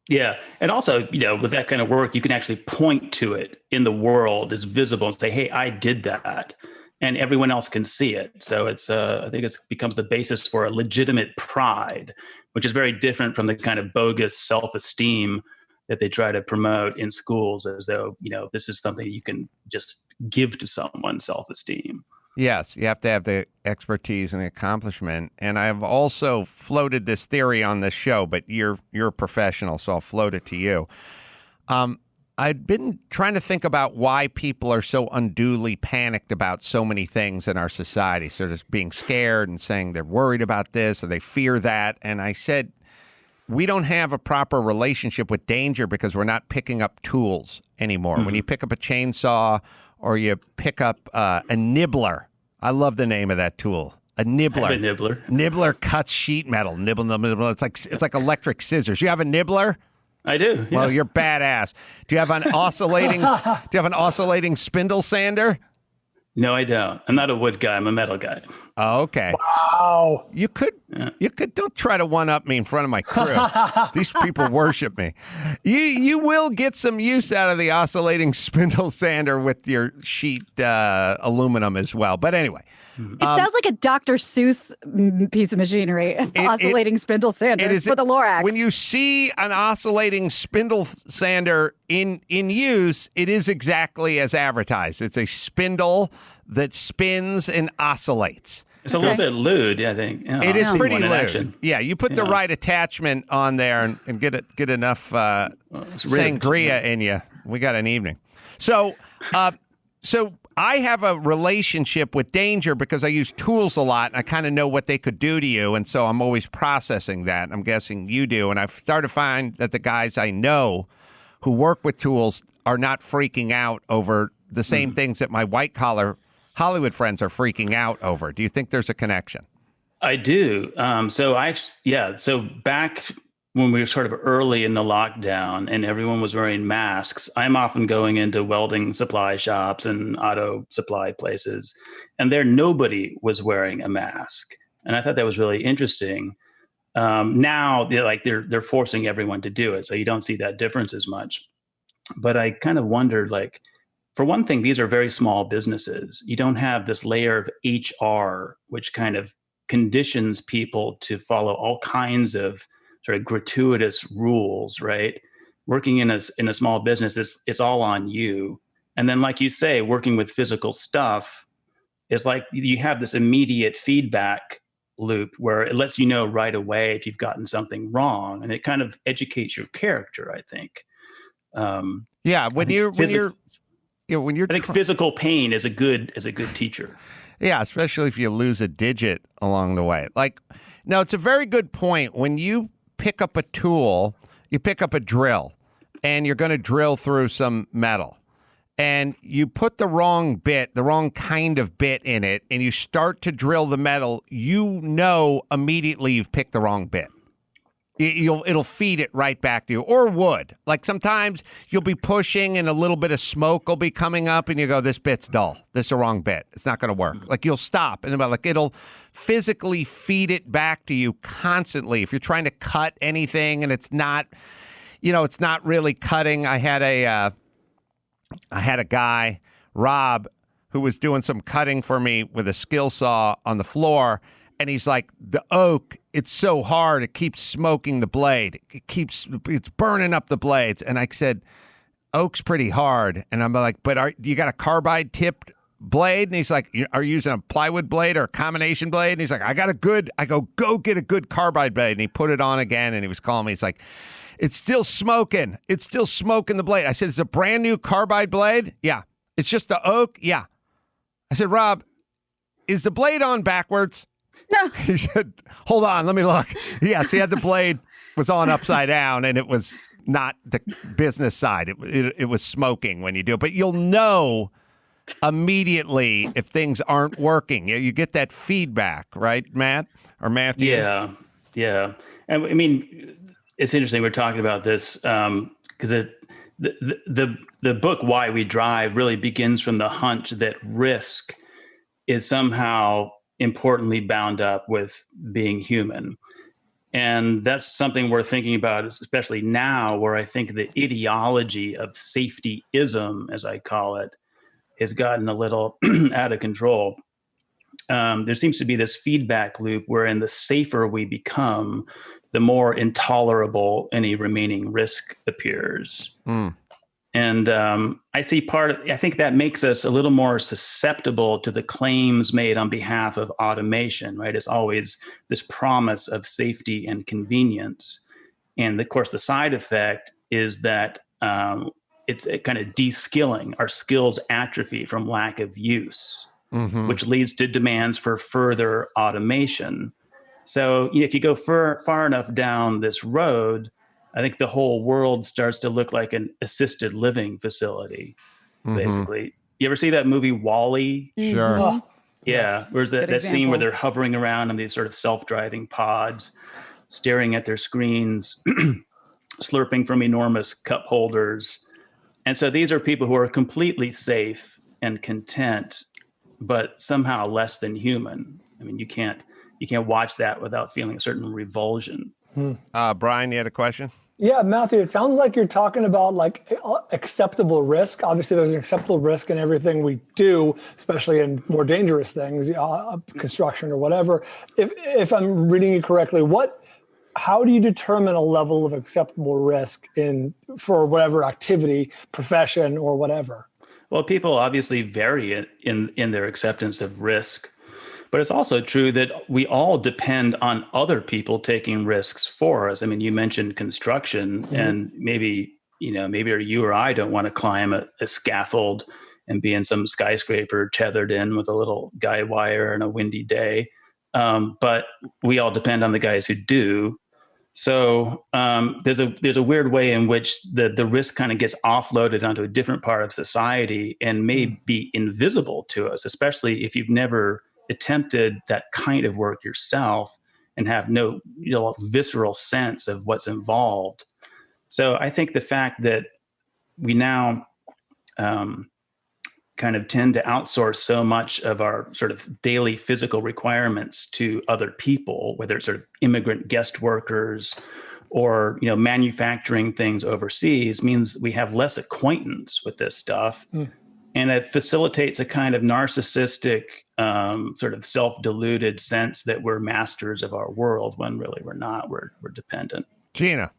Yeah. And also, with that kind of work, you can actually point to it in the world as visible and say, hey, I did that. And everyone else can see it. So it's, I think it becomes the basis for a legitimate pride, which is very different from the kind of bogus self-esteem that they try to promote in schools, as though, this is something you can just give to someone, self-esteem. Yes, you have to have the expertise and the accomplishment. And I've also floated this theory on this show, but you're a professional, so I'll float it to you. I've been trying to think about why people are so unduly panicked about so many things in our society. Sort of being scared and saying they're worried about this or they fear that. And I said, we don't have a proper relationship with danger because we're not picking up tools anymore. When you pick up a chainsaw or you pick up a nibbler, I love the name of that tool. A nibbler. A nibbler. Nibbler cuts sheet metal. Nibble, nibble, nibble. It's like electric scissors. You have a nibbler? I do. Yeah. Well, you're badass. Do you have an oscillating spindle sander? No, I don't. I'm not a wood guy. I'm a metal guy. Oh, okay. Wow. You could don't try to one up me in front of my crew. These people worship me. You will get some use out of the oscillating spindle sander with your sheet aluminum as well. But anyway. It sounds like a Dr. Seuss piece of machinery, oscillating spindle sander for the Lorax. When you see an oscillating spindle sander in use, it is exactly as advertised. It's a spindle that spins and oscillates. It's a little bit lewd, I think. It is pretty lewd. Yeah, you put the right attachment on there and get enough sangria in you. We got an evening. So I have a relationship with danger because I use tools a lot and I kind of know what they could do to you. And so I'm always processing that. I'm guessing you do. And I've started to find that the guys I know who work with tools are not freaking out over the same things that my white collar Hollywood friends are freaking out over. Do you think there's a connection? I do. So back when we were sort of early in the lockdown and everyone was wearing masks, I'm often going into welding supply shops and auto supply places, and there nobody was wearing a mask. And I thought that was really interesting. Now they're forcing everyone to do it, so you don't see that difference as much. But I kind of wondered, like, for one thing, these are very small businesses. You don't have this layer of HR, which kind of conditions people to follow all kinds of sort of gratuitous rules, right? Working in a small business, it's all on you. And then, like you say, working with physical stuff is like you have this immediate feedback loop where it lets you know right away if you've gotten something wrong, and it kind of educates your character, I think. I think physical pain is a good teacher. Yeah, especially if you lose a digit along the way. It's a very good point. When you pick up a tool, you pick up a drill, and you're going to drill through some metal. And you put the wrong kind of bit in it, and you start to drill the metal, you know immediately you've picked the wrong bit. It'll feed it right back to you, or wood. Like sometimes you'll be pushing and a little bit of smoke will be coming up and you go, this bit's dull. This is the wrong bit. It's not going to work. Like you'll stop and it'll physically feed it back to you constantly. If you're trying to cut anything and it's not really cutting. I had a guy, Rob, who was doing some cutting for me with a skill saw on the floor. And he's like, the oak, it's so hard. It keeps smoking the blade. It's burning up the blades. And I said, oak's pretty hard. And I'm like, but you got a carbide tipped blade? And he's like, are you using a plywood blade or a combination blade? And he's like, I go get a good carbide blade. And he put it on again. And he was calling me. He's like, it's still smoking. It's still smoking the blade. I said, it's a brand new carbide blade? Yeah. It's just the oak? Yeah. I said, Rob, is the blade on backwards? No. He said, hold on, let me look. Yes, he had the blade was on upside down, and it was not the business side. It was smoking when you do it. But you'll know immediately if things aren't working. You get that feedback, right, Matt or Matthew? Yeah. And I mean, it's interesting we're talking about this because the book Why We Drive really begins from the hunch that risk is somehow importantly bound up with being human. And that's something we're thinking about, especially now, where I think the ideology of safetyism, as I call it, has gotten a little out of control. There seems to be this feedback loop wherein the safer we become, the more intolerable any remaining risk appears. And I think that makes us a little more susceptible to the claims made on behalf of automation, right? It's always this promise of safety and convenience. And of course, the side effect is that it's a kind of de-skilling. Our skills atrophy from lack of use, which leads to demands for further automation. So if you go far enough down this road, I think the whole world starts to look like an assisted living facility, basically. You ever see that movie WALL-E? Sure. Oh, Yeah, where's that scene where example. they're hovering around in these sort of self-driving pods, staring at their screens, slurping from enormous cup holders. And so these are people who are completely safe and content, but somehow less than human. I mean, you can't watch that without feeling a certain revulsion. Brian, you had a question? Yeah, Matthew, it sounds like you're talking about like acceptable risk. Obviously, there's an acceptable risk in everything we do, especially in more dangerous things, construction or whatever. If I'm reading you correctly, how do you determine a level of acceptable risk for whatever activity, profession, or whatever? Well, people obviously vary in their acceptance of risk. But it's also true that we all depend on other people taking risks for us. I mean, you mentioned construction, and maybe you or I don't want to climb a scaffold and be in some skyscraper tethered in with a little guy wire on a windy day. But we all depend on the guys who do. So there's a weird way in which the risk kind of gets offloaded onto a different part of society and may be invisible to us, especially if you've never attempted that kind of work yourself and have no visceral sense of what's involved. So I think the fact that we now kind of tend to outsource so much of our sort of daily physical requirements to other people, whether it's sort of immigrant guest workers or manufacturing things overseas, means we have less acquaintance with this stuff. And it facilitates a kind of narcissistic, sort of self-deluded sense that we're masters of our world when really we're not. We're dependent. Gina.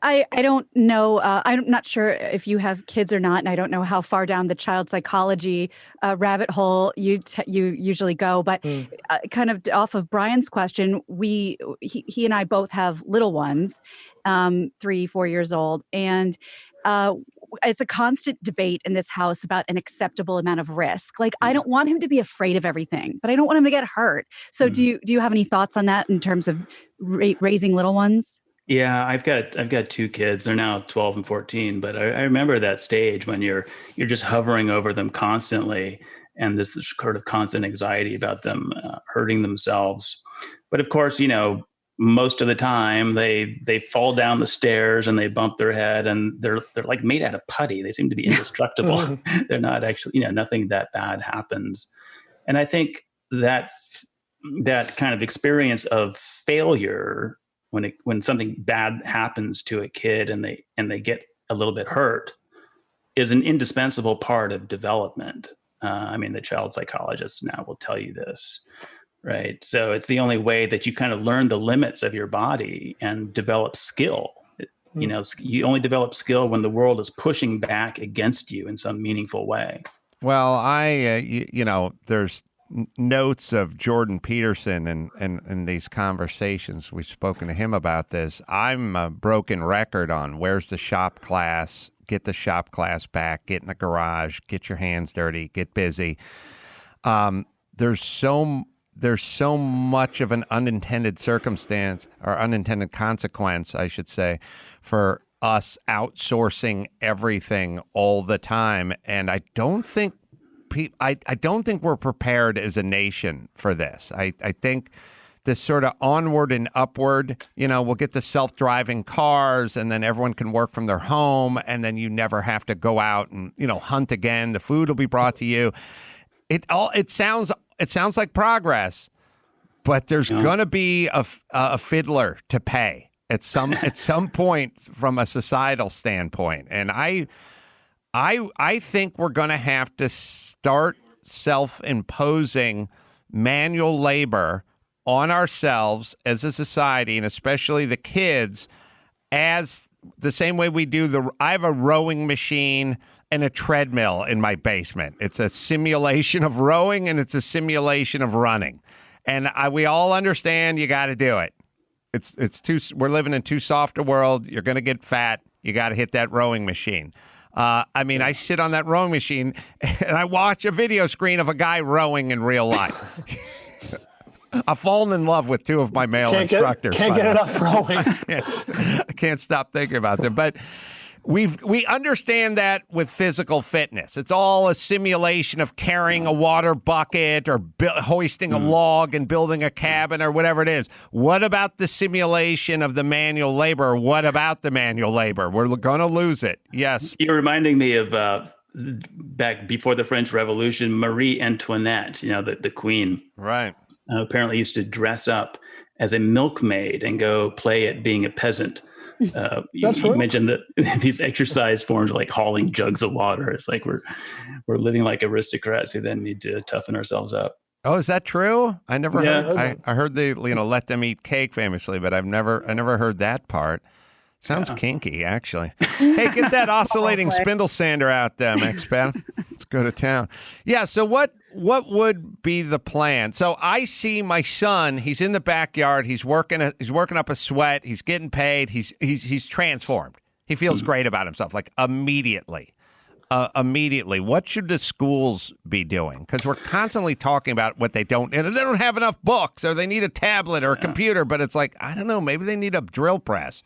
I don't know. I'm not sure if you have kids or not, and I don't know how far down the child psychology rabbit hole you usually go. But kind of off of Brian's question, he and I both have little ones, 3-4 years old, and it's a constant debate in this house about an acceptable amount of risk. Like, I don't want him to be afraid of everything, but I don't want him to get hurt. So do you have any thoughts on that in terms of raising little ones? Yeah, I've got 2 kids. They're now 12 and 14, but I remember that stage when you're just hovering over them constantly, and this sort of constant anxiety about them hurting themselves. But of course, most of the time they fall down the stairs and they bump their head, and they're like made out of putty. They seem to be indestructible. They're not actually, nothing that bad happens. And I think that kind of experience of failure, when something bad happens to a kid and they get a little bit hurt, is an indispensable part of development. I mean, the child psychologists now will tell you this, right? So it's the only way that you kind of learn the limits of your body and develop skill. You only develop skill when the world is pushing back against you in some meaningful way. Well, there's notes of Jordan Peterson and these conversations. We've spoken to him about this. I'm a broken record on where's the shop class. Get the shop class back. Get in the garage. Get your hands dirty. Get busy. There's so much of an unintended circumstance, or unintended consequence, I should say, for us outsourcing everything all the time. And I don't think we're prepared as a nation for this. I think this sort of onward and upward, we'll get the self-driving cars, and then everyone can work from their home, and then you never have to go out and, hunt again. The food will be brought to you. It sounds like progress, but there's gonna be a fiddler to pay at some point from a societal standpoint. And I think we're going to have to start self-imposing manual labor on ourselves as a society, and especially the kids, as the same way we do I have a rowing machine and a treadmill in my basement. It's a simulation of rowing, and it's a simulation of running. And we all understand you got to do it. We're living in too soft a world. You're going to get fat. You got to hit that rowing machine. I sit on that rowing machine and I watch a video screen of a guy rowing in real life. I've fallen in love with two of my male instructors. Can't get enough rowing. I can't stop thinking about them. But we understand that with physical fitness. It's all a simulation of carrying a water bucket or hoisting a log and building a cabin or whatever it is. What about the simulation of the manual labor? What about the manual labor? We're going to lose it. Yes. You're reminding me of back before the French Revolution, Marie Antoinette, the queen. Right. Apparently used to dress up as a milkmaid and go play at being a peasant. You mentioned that these exercise forms like hauling jugs of water. It's like we're living like aristocrats who then need to toughen ourselves up. Oh, is that true? I never heard. I heard they let them eat cake famously, but I never heard that part. Sounds kinky, actually. Hey, get that oscillating spindle sander out, X-Pat. Let's go to town. Yeah. So what would be the plan? So I see my son. He's in the backyard. He's working up a sweat. He's getting paid. He's transformed. He feels great about himself, like immediately. Immediately. What should the schools be doing? Because we're constantly talking about what they don't. And they don't have enough books, or they need a tablet or a computer. But it's like, I don't know. Maybe they need a drill press.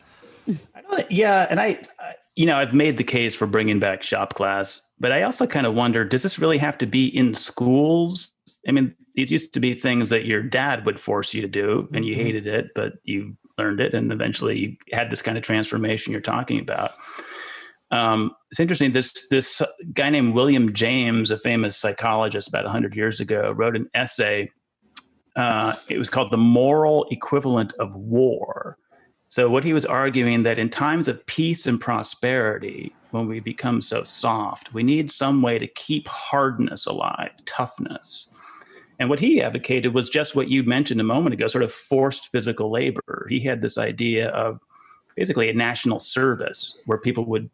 And I've made the case for bringing back shop class, but I also kind of wonder, does this really have to be in schools? I mean, these used to be things that your dad would force you to do and you hated it, but you learned it. And eventually you had this kind of transformation you're talking about. It's interesting. This guy named William James, a famous psychologist about 100 years ago, wrote an essay. It was called The Moral Equivalent of War. So what he was arguing that in times of peace and prosperity, when we become so soft, we need some way to keep hardness alive, toughness. And what he advocated was just what you mentioned a moment ago, sort of forced physical labor. He had this idea of basically a national service where people would,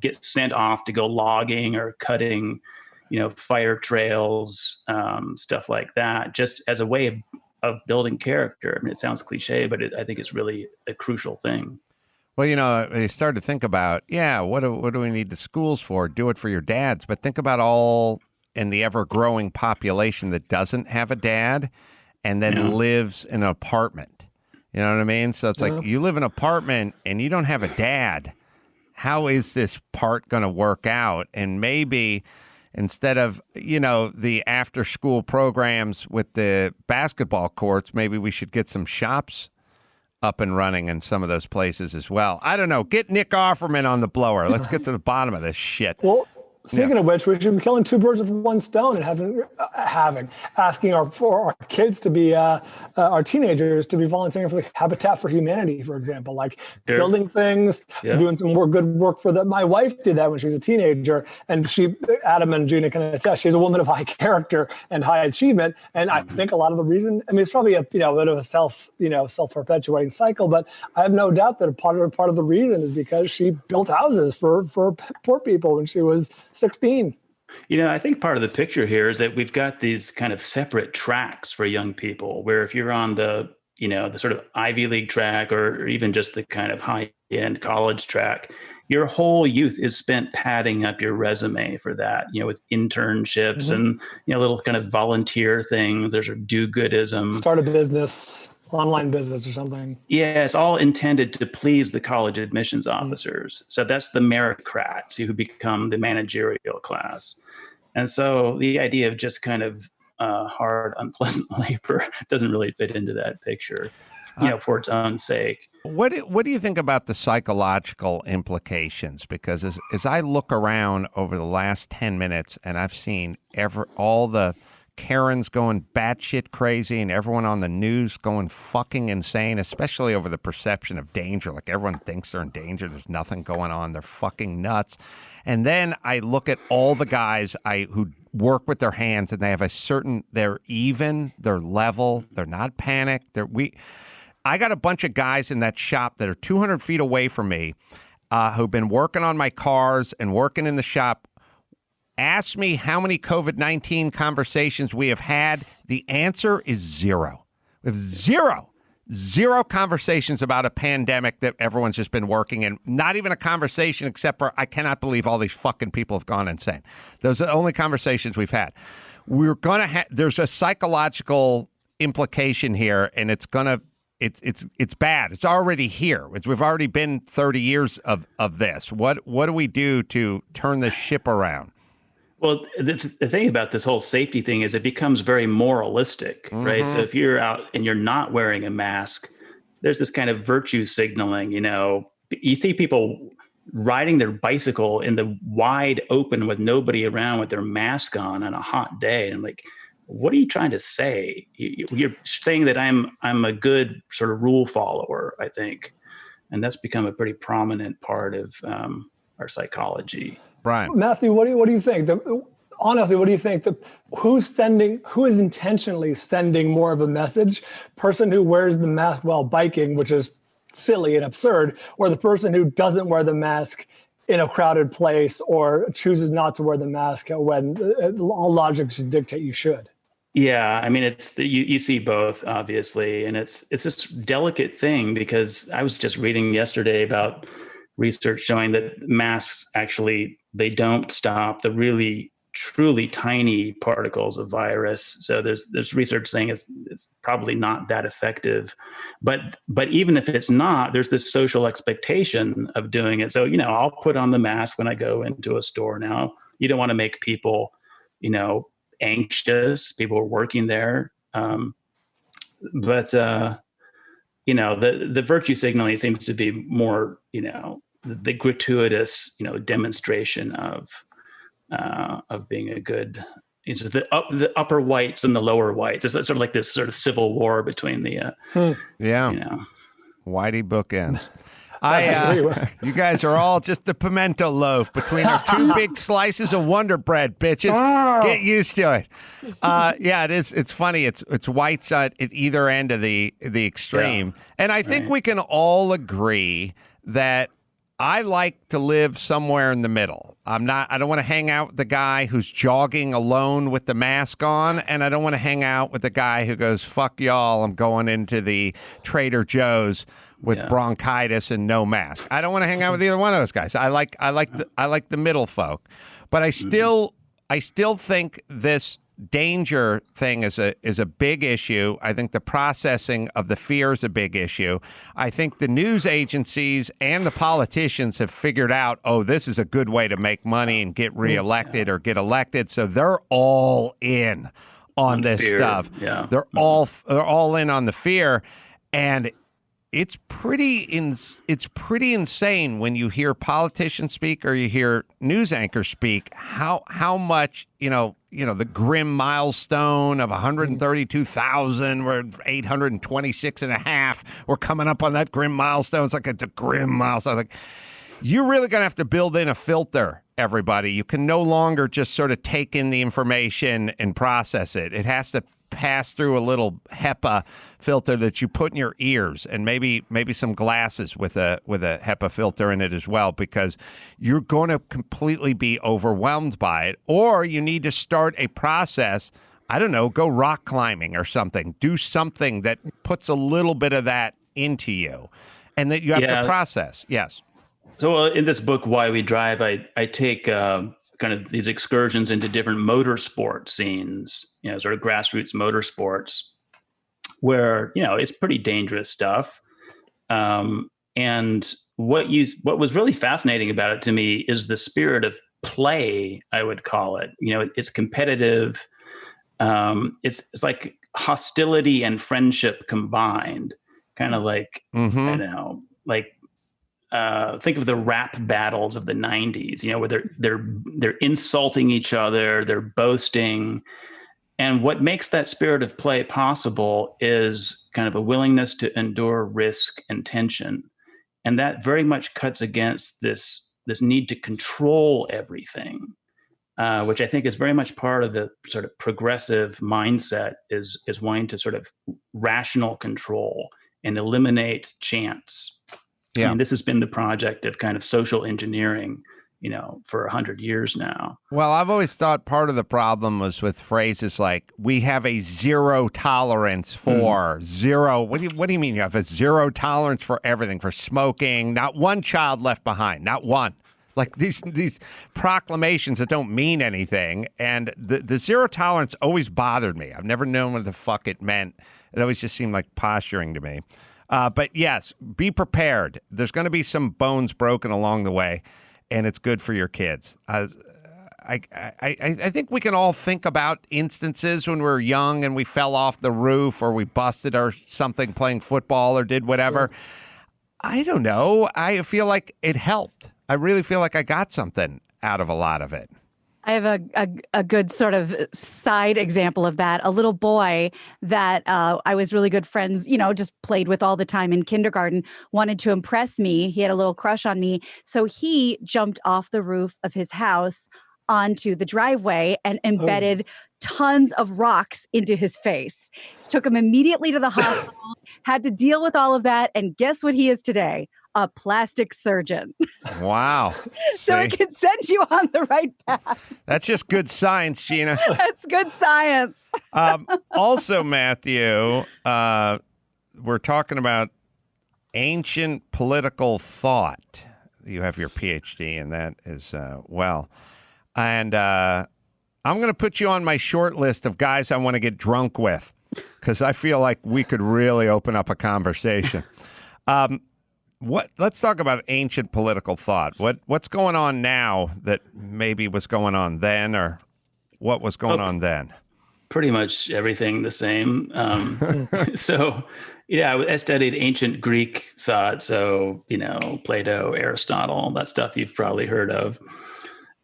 get sent off to go logging or cutting, fire trails, stuff like that, just as a way of building character. I mean, it sounds cliche, but I think it's really a crucial thing. Well, you start to think about, what do we need the schools for? Do it for your dads. But think about all in the ever-growing population that doesn't have a dad and then lives in an apartment. You know what I mean? So it's like you live in an apartment and you don't have a dad. How is this part going to work out? And maybe instead of, the after-school programs with the basketball courts, maybe we should get some shops up and running in some of those places as well. I don't know. Get Nick Offerman on the blower. Let's get to the bottom of this shit. Well, speaking of which, we should be killing two birds with one stone and asking our kids to be, our teenagers to be volunteering for the Habitat for Humanity, for example, like building things, doing some more good work for them. My wife did that when she was a teenager, and Adam and Gina can attest, she's a woman of high character and high achievement. And I think a lot of the reason, it's probably a bit of a self-perpetuating cycle, but I have no doubt that part of the reason is because she built houses for poor people when she was 16. I think part of the picture here is that we've got these kind of separate tracks for young people, where if you're on the sort of Ivy League track or even just the kind of high-end college track, your whole youth is spent padding up your resume for that, with internships and, little kind of volunteer things. There's a do-goodism. Start a business. Online business or something. Yeah, it's all intended to please the college admissions officers. So that's the meritocrats who become the managerial class. And so the idea of just kind of hard, unpleasant labor doesn't really fit into that picture, for its own sake. What do you think about the psychological implications? Because as I look around over the last 10 minutes and I've seen all the Karens going batshit crazy and everyone on the news going fucking insane, especially over the perception of danger. Like everyone thinks they're in danger. There's nothing going on. They're fucking nuts. And then I look at all the guys who work with their hands and they have they're even, they're level, they're not panicked. I got a bunch of guys in that shop that are 200 feet away from me who've been working on my cars and working in the shop. Ask me how many COVID-19 conversations we have had. The answer is zero. We have zero conversations about a pandemic that everyone's just been working in. Not even a conversation except for, I cannot believe all these fucking people have gone insane. Those are the only conversations we've had. There's a psychological implication here, and it's bad. It's already here. We've already been 30 years of this. What do we do to turn the ship around? Well, the thing about this whole safety thing is it becomes very moralistic, right? So if you're out and you're not wearing a mask, there's this kind of virtue signaling. You see people riding their bicycle in the wide open with nobody around with their mask on a hot day. And I'm like, what are you trying to say? You're saying that I'm a good sort of rule follower, I think. And that's become a pretty prominent part of our psychology. Brian. Matthew, what do you think? Honestly, what do you think? Who is intentionally sending more of a message? Person who wears the mask while biking, which is silly and absurd, or the person who doesn't wear the mask in a crowded place or chooses not to wear the mask when all logic should dictate you should? Yeah, I mean, you see both, obviously, and it's this delicate thing, because I was just reading yesterday about research showing that masks actually, they don't stop the really truly tiny particles of virus. So there's research saying it's probably not that effective, but even if it's not, there's this social expectation of doing it. So I'll put on the mask when I go into a store now. You don't want to make people anxious. People are working there. But the virtue signaling seems to be more, the gratuitous, demonstration of being a good, the upper whites and the lower whites. It's sort of like this sort of civil war between the, Whitey bookends. You guys are all just the pimento loaf between our two big slices of Wonder Bread, bitches. Get used to it. It is. It's funny. It's whites at either end of the extreme, and I think we can all agree that I like to live somewhere in the middle. I don't want to hang out with the guy who's jogging alone with the mask on, and I don't want to hang out with the guy who goes, "Fuck y'all, I'm going into the Trader Joe's with bronchitis and no mask." I don't want to hang out with either one of those guys. I like the middle folk, but I still think this danger thing is a big issue. I think the processing of the fear is a big issue. I think the news agencies and the politicians have figured out, this is a good way to make money and get reelected or get elected. So they're all in on this fear. Stuff. Yeah. They're all in on the fear, and it's pretty insane when you hear politicians speak or you hear news anchors speak how much the grim milestone of 132,000, we're 826 and a half. We're coming up on that grim milestone. It's like it's a grim milestone. Like, you're really going to have to build in a filter, everybody. You can no longer just sort of take in the information and process it. It has to pass through a little HEPA filter that you put in your ears, and maybe some glasses with a HEPA filter in it as well, because you're going to completely be overwhelmed by it. Or you need to start a process. I don't know, go rock climbing or something. Do something that puts a little bit of that into you, and that you have to process. Yes. So in this book, Why We Drive, I take kind of these excursions into different motorsport scenes, sort of grassroots motorsports, where, it's pretty dangerous stuff. And what was really fascinating about it to me is the spirit of play, I would call it. It's competitive. It's like hostility and friendship combined, kind of like, think of the rap battles of the 90s, where they're insulting each other, they're boasting. And what makes that spirit of play possible is kind of a willingness to endure risk and tension. And that very much cuts against this need to control everything, which I think is very much part of the sort of progressive mindset, is wanting to sort of rational control and eliminate chance. Yeah. And this has been the project of kind of social engineering, for 100 years now. Well, I've always thought part of the problem was with phrases like, we have a zero tolerance for zero. What do you mean you have a zero tolerance for everything, for smoking? Not one child left behind, not one. Like these proclamations that don't mean anything. And the zero tolerance always bothered me. I've never known what the fuck it meant. It always just seemed like posturing to me. But yes, be prepared. There's going to be some bones broken along the way, and it's good for your kids. I think we can all think about instances when we were young and we fell off the roof or we busted or something playing football or did whatever. I don't know. I feel like it helped. I really feel like I got something out of a lot of it. I have a good sort of side example of that. A little boy that I was really good friends, just played with all the time in kindergarten, wanted to impress me. He had a little crush on me. So he jumped off the roof of his house onto the driveway and embedded tons of rocks into his face. Took him immediately to the hospital, had to deal with all of that. And guess what he is today? A plastic surgeon. Wow. So it can send you on the right path. That's just good science, Gina. That's good science. Also, Matthew, we're talking about ancient political thought. You have your PhD in that as well. And I'm going to put you on my short list of guys I want to get drunk with because I feel like we could really open up a conversation. Let's talk about ancient political thought. What's going on now that maybe was going on then, or what was going on then? Pretty much everything the same. So, I studied ancient Greek thought. So, Plato, Aristotle, that stuff you've probably heard of.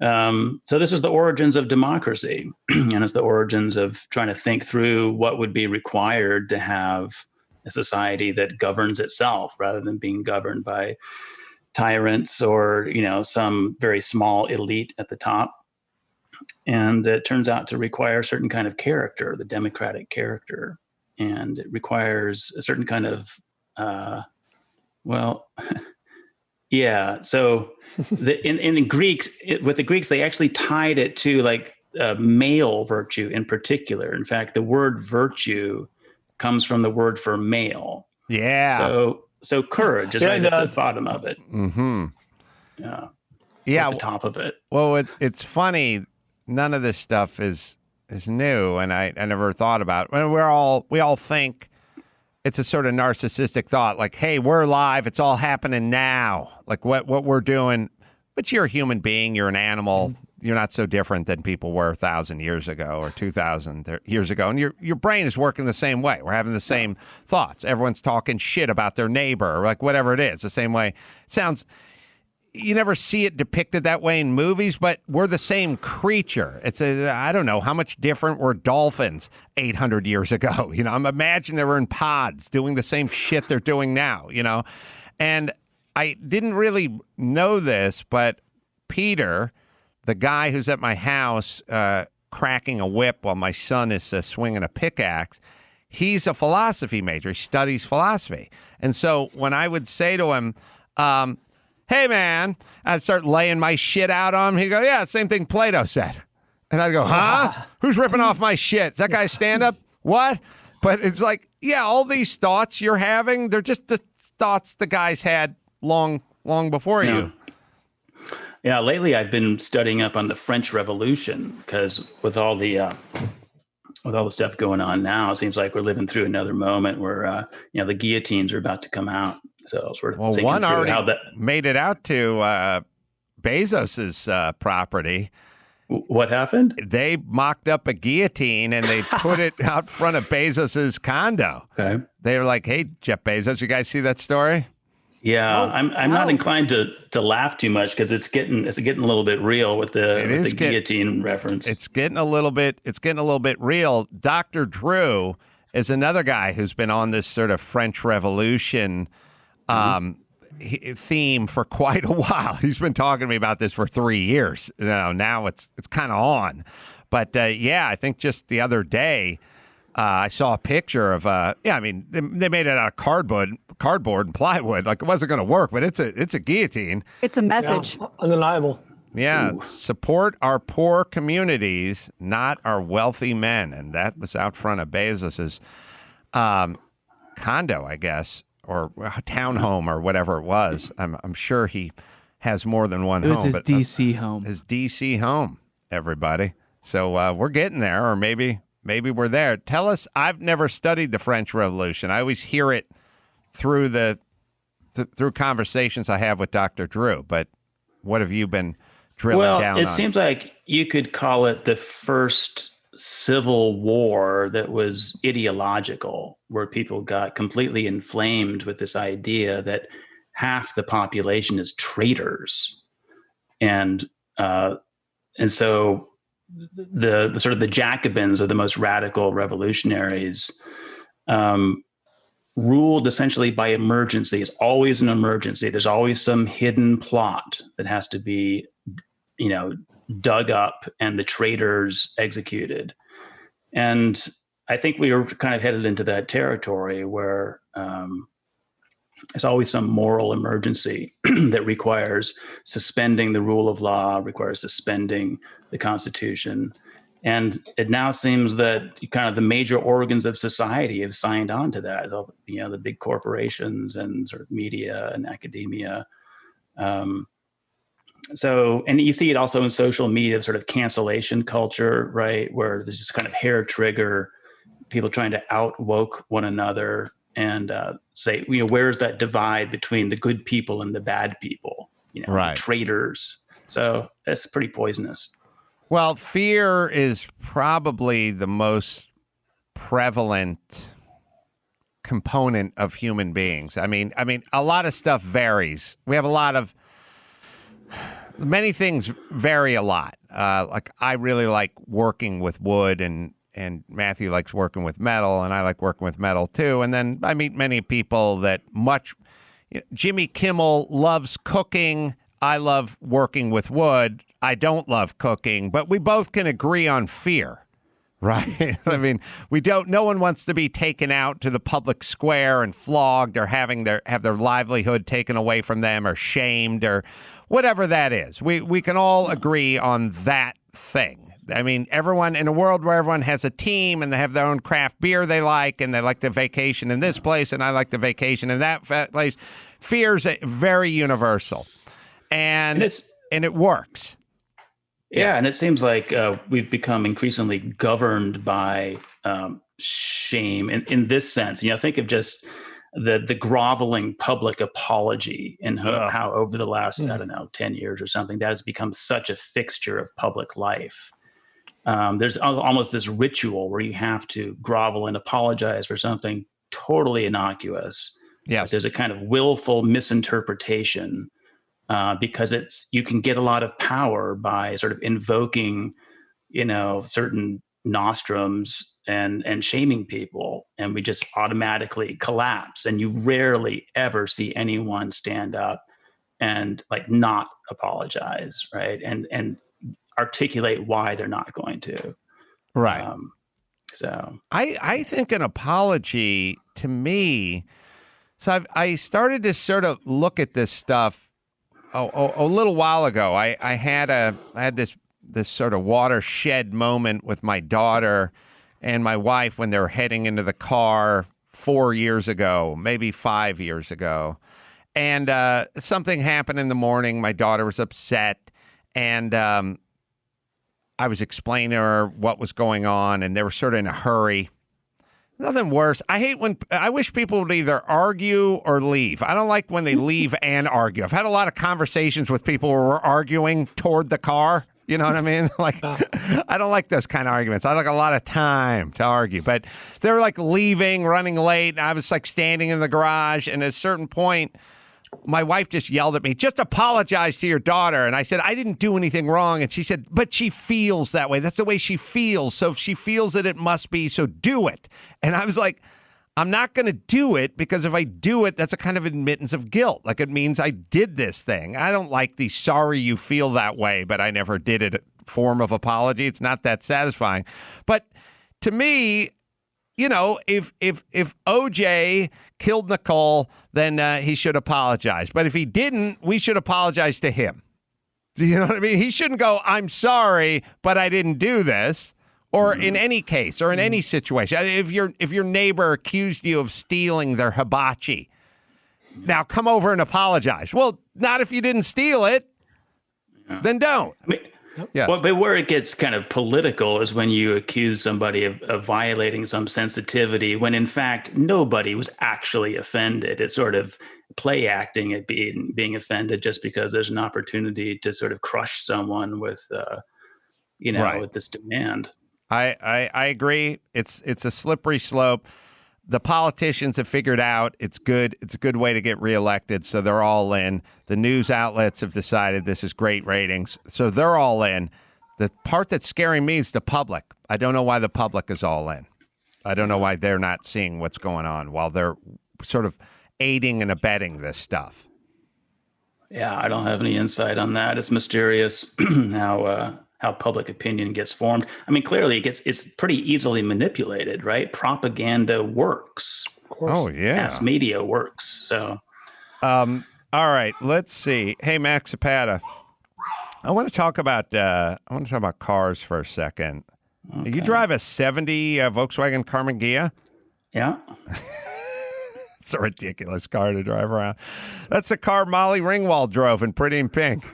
So this is the origins of democracy, and it's the origins of trying to think through what would be required to have a society that governs itself rather than being governed by tyrants or, some very small elite at the top. And it turns out to require a certain kind of character, the democratic character. And it requires a certain kind of, So in the Greeks, with the Greeks, they actually tied it to like male virtue in particular. In fact, the word virtue comes from the word for male. Yeah. So courage is right at the bottom of it. Mm-hmm. Yeah. Yeah. At the top of it. Well, it's funny. None of this stuff is new, and I never thought about it. We all think it's a sort of narcissistic thought, like, hey, we're alive. It's all happening now. Like what we're doing. But you're a human being. You're an animal. You're not so different than people were 1,000 years ago or 2,000 years ago. And your brain is working the same way. We're having the same thoughts. Everyone's talking shit about their neighbor or like whatever it is, the same way. It sounds, you never see it depicted that way in movies, but we're the same creature. I don't know how much different were dolphins 800 years ago. I'm imagining they were in pods doing the same shit they're doing now, And I didn't really know this, but Peter, the guy who's at my house cracking a whip while my son is swinging a pickaxe, he's a philosophy major. He studies philosophy. And so when I would say to him, hey, man, I'd start laying my shit out on him. He'd go, yeah, same thing Plato said. And I'd go, huh? Who's ripping off my shit? Is that guy stand-up? What? But it's like, yeah, all these thoughts you're having, they're just the thoughts the guys had long before you. Yeah, lately I've been studying up on the French Revolution because with all the stuff going on now, it seems like we're living through another moment where the guillotines are about to come out. So sort of one already how that made it out to Bezos's property. What happened? They mocked up a guillotine and they put it out front of Bezos's condo. Okay, they were like, "Hey, Jeff Bezos, you guys see that story?" Yeah, I'm not inclined to laugh too much because it's getting a little bit real with the guillotine reference. It's getting a little bit real. Dr. Drew is another guy who's been on this sort of French Revolution theme for quite a while. He's been talking to me about this for 3 years. Now it's kind of on. But I think just the other day I saw a picture of they made it out of cardboard and plywood. Like it wasn't going to work, but it's a guillotine. It's a message. Yeah, undeniable. Yeah, support our poor communities, not our wealthy men, and that was out front of Bezos's condo, I guess, or townhome or whatever it was. I'm sure he has more than one It was home. his but DC home. His DC home, everybody. So we're getting there, or maybe we're there. Tell us, I've never studied the French Revolution. I always hear it through through conversations I have with Dr. Drew, but what have you been drilling down on? Well, it seems like you could call it the first civil war that was ideological, where people got completely inflamed with this idea that half the population is traitors. And so the sort of the Jacobins, or the most radical revolutionaries, ruled essentially by emergency. It's always an emergency. There's always some hidden plot that has to be, dug up and the traitors executed. And I think we were kind of headed into that territory where there's always some moral emergency that requires suspending the rule of law, requires suspending the Constitution. And it now seems that kind of the major organs of society have signed on to that. The big corporations and sort of media and academia. And you see it also in social media, sort of cancellation culture, right? Where there's just kind of hair trigger, people trying to out woke one another and say, where's that divide between the good people and the bad people? Right. The traitors. So that's pretty poisonous. Well, fear is probably the most prevalent component of human beings. I mean, a lot of stuff varies. We have many things vary a lot. Like I really like working with wood, and Matthew likes working with metal, and I like working with metal too. And then I meet many people that Jimmy Kimmel loves cooking. I love working with wood. I don't love cooking, but we both can agree on fear, right? I mean, no one wants to be taken out to the public square and flogged, or have their livelihood taken away from them, or shamed, or whatever that is. We can all agree on that thing. I mean, everyone in a world where everyone has a team and they have their own craft beer they like, and they like to vacation in this place and I like to vacation in that place. Fear is very universal, and it works. Yeah, and it seems like we've become increasingly governed by shame in this sense. Think of just the groveling public apology, and how over the last, 10 years or something, that has become such a fixture of public life. There's almost this ritual where you have to grovel and apologize for something totally innocuous. Yes. But there's a kind of willful misinterpretation. Because you can get a lot of power by sort of invoking, certain nostrums and shaming people, and we just automatically collapse. And you rarely ever see anyone stand up and not apologize, right? And articulate why they're not going to. Right. So I think an apology, to me. So I started to sort of look at this stuff. A little while ago, I had this sort of watershed moment with my daughter and my wife when they were heading into the car 4 years ago, maybe 5 years ago. And something happened in the morning. My daughter was upset, and I was explaining to her what was going on, and they were sort of in a hurry. Nothing worse. I wish people would either argue or leave. I don't like when they leave and argue. I've had a lot of conversations with people where we're arguing toward the car. You know what I mean? I don't like those kind of arguments. I like a lot of time to argue. But they were leaving, running late. And I was standing in the garage. And at a certain point, my wife just yelled at me, "Just apologize to your daughter." And I said, "I didn't do anything wrong." And she said, "But she feels that way. That's the way she feels. So if she feels it, it must be. So do it." And I was like, I'm not going to do it, because if I do it, that's a kind of admittance of guilt. It means I did this thing. I don't like the sorry you feel that way, but I never did it form of apology. It's not that satisfying. But to me, if OJ killed Nicole, then he should apologize. But if he didn't, we should apologize to him. Do you know what I mean? He shouldn't go, "I'm sorry, but I didn't do this." Or in any case, or in any situation. If your neighbor accused you of stealing their hibachi, Now come over and apologize. Well, not if you didn't steal it. Then don't. I mean, yes. Well, but where it gets kind of political is when you accuse somebody of violating some sensitivity when in fact nobody was actually offended. It's sort of play acting at being offended just because there's an opportunity to sort of crush someone with, with this demand. I agree. It's a slippery slope. The politicians have figured out it's good. It's a good way to get reelected, so they're all in. The news outlets have decided this is great ratings, so they're all in. The part that's scaring me is the public. I don't know why the public is all in. I don't know why they're not seeing what's going on while they're sort of aiding and abetting this stuff. Yeah, I don't have any insight on that. It's mysterious how public opinion gets formed. I mean, clearly it's pretty easily manipulated, right? Propaganda works. Of course. Oh, yeah. Mass media works. So, all right, let's see. Hey, Max Zapata, I want to talk about cars for a second. Okay. You drive a 70 Volkswagen Karmann Ghia? Yeah. It's a ridiculous car to drive around. That's a car Molly Ringwald drove in Pretty in Pink.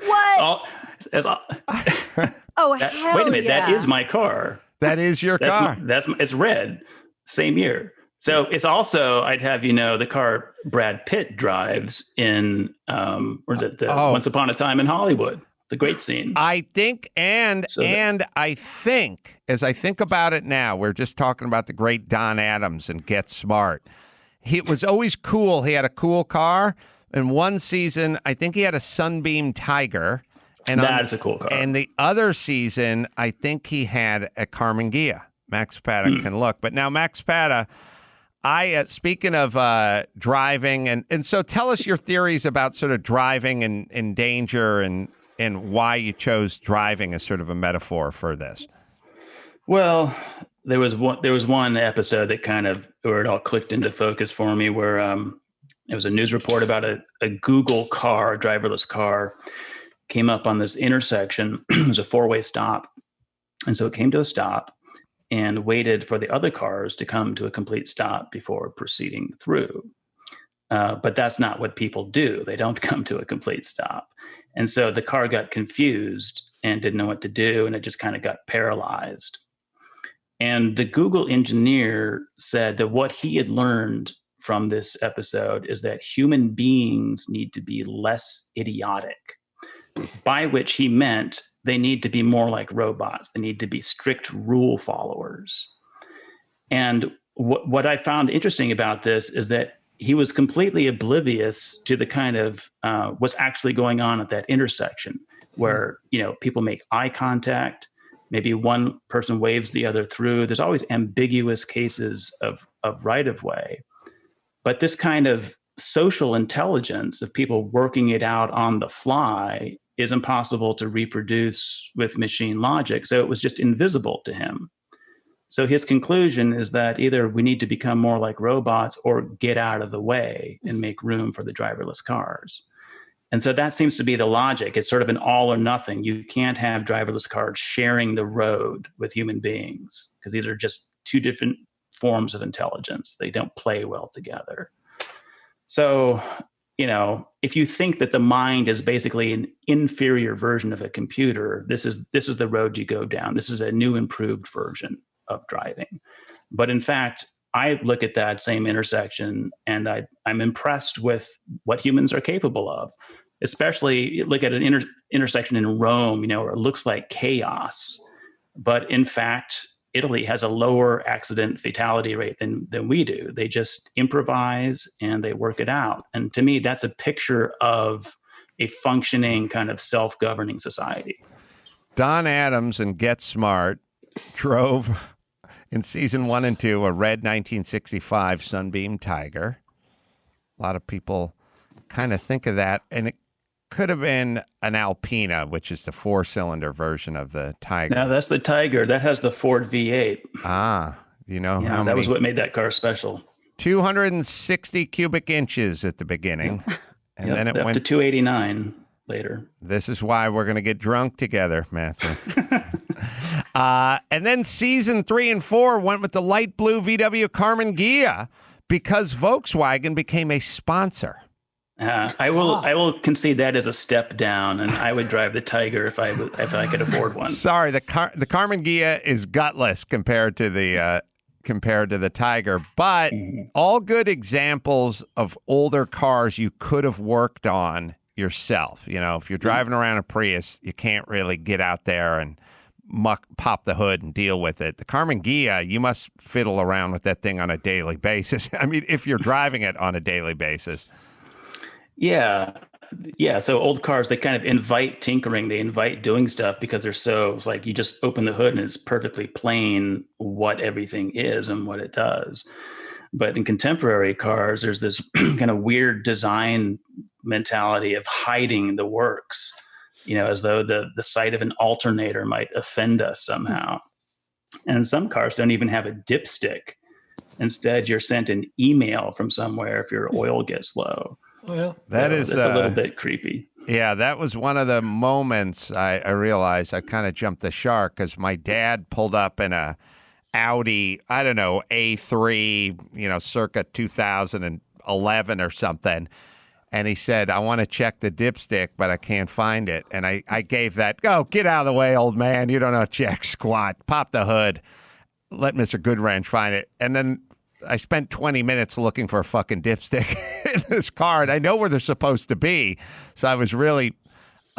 What? Oh, hell wait a minute, yeah. that is my car. That is your car. It's red, same year. So it's also, I'd have the car Brad Pitt drives in, Once Upon a Time in Hollywood. The great scene. I think, I think, as I think about it now, we're just talking about the great Don Adams and Get Smart. It was always cool. He had a cool car. In one season, I think he had a Sunbeam Tiger. And that's a cool car. And the other season, I think he had a Karmann Ghia. Max Zapata can look. But now, Max Zapata, speaking of driving, and so tell us your theories about sort of driving and danger and why you chose driving as sort of a metaphor for this. Well, there was one episode that kind of where it all clicked into focus for me, where it was a news report about a Google car, a driverless car, came up on this intersection. It was a four-way stop. And so it came to a stop and waited for the other cars to come to a complete stop before proceeding through. But that's not what people do. They don't come to a complete stop. And so the car got confused and didn't know what to do, and it just kind of got paralyzed. And the Google engineer said that what he had learned from this episode is that human beings need to be less idiotic, by which he meant they need to be more like robots. They need to be strict rule followers. And what I found interesting about this is that he was completely oblivious to the kind of what's actually going on at that intersection where, people make eye contact. Maybe one person waves the other through. There's always ambiguous cases of right-of-way. But this kind of social intelligence of people working it out on the fly is impossible to reproduce with machine logic. So it was just invisible to him. So his conclusion is that either we need to become more like robots or get out of the way and make room for the driverless cars. And so that seems to be the logic. It's sort of an all or nothing. You can't have driverless cars sharing the road with human beings because these are just two different forms of intelligence. They don't play well together. So, if you think that the mind is basically an inferior version of a computer, this is the road you go down. This is a new improved version of driving. But in fact, I look at that same intersection and I'm impressed with what humans are capable of. Especially look at an intersection in Rome, where it looks like chaos. But in fact, Italy has a lower accident fatality rate than we do. They just improvise and they work it out. And to me, that's a picture of a functioning kind of self-governing society. Don Adams and Get Smart drove in season 1 and 2 a red 1965 Sunbeam Tiger. A lot of people kind of think of that, and it could have been an Alpina, which is the 4-cylinder version of the Tiger. No, that's the Tiger. That has the Ford V8. How many? That was what made that car special. 260 cubic inches at the beginning. And then it up went to 289 later. This is why we're going to get drunk together, Matthew. And then season 3 and 4 went with the light blue VW Karmann Ghia Because Volkswagen became a sponsor. I will concede that as a step down, and I would drive the Tiger if I could afford one. Sorry, the Karmann Ghia is gutless compared to the Tiger, but all good examples of older cars you could have worked on yourself. You know, if you're driving around a Prius, you can't really get out there and pop the hood and deal with it. The Karmann Ghia, you must fiddle around with that thing on a daily basis. I mean, if you're driving it on a daily basis. Yeah. So old cars, they kind of invite tinkering. They invite doing stuff because it's like you just open the hood and it's perfectly plain what everything is and what it does. But in contemporary cars, there's this kind of weird design mentality of hiding the works, you know, as though the sight of an alternator might offend us somehow. And some cars don't even have a dipstick. Instead, you're sent an email from somewhere if your oil gets low. Oh, yeah. That's a little bit creepy. Yeah, that was one of the moments I realized I kind of jumped the shark because my dad pulled up in a Audi, I don't know, A3, you know, circa 2011 or something. And he said, I want to check the dipstick, but I can't find it. And I gave that, get out of the way, old man. You don't know jack squat. Pop the hood. Let Mr. Goodwrench find it. And then I spent 20 minutes looking for a fucking dipstick in this car, and I know where they're supposed to be. So I was really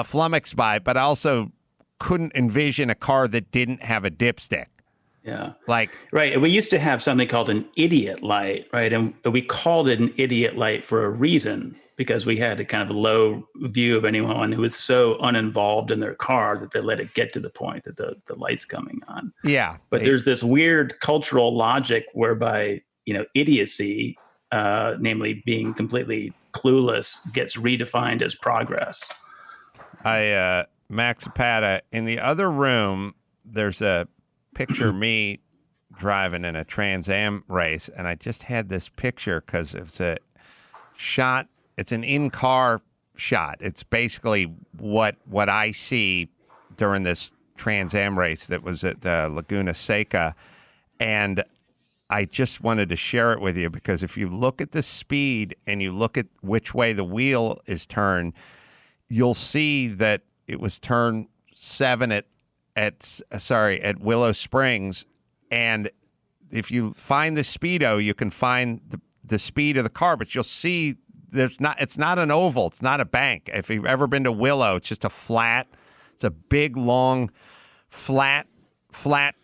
flummoxed by it, but I also couldn't envision a car that didn't have a dipstick. Yeah. Right. We used to have something called an idiot light, right? And we called it an idiot light for a reason, because we had a kind of low view of anyone who was so uninvolved in their car that they let it get to the point that the light's coming on. Yeah. But there's this weird cultural logic whereby, you know, idiocy, namely being completely clueless, gets redefined as progress. Max Zapata, in the other room, there's a picture of me driving in a Trans Am race, and I just had this picture because it's a shot. It's an in-car shot. It's basically what I see during this Trans Am race that was at Laguna Seca, and I just wanted to share it with you because if you look at the speed and you look at which way the wheel is turned, you'll see that it was turn 7 at Willow Springs, and if you find the speedo, you can find the speed of the car, but you'll see it's not an oval, it's not a bank. If you've ever been to Willow, it's just it's a big, long, flat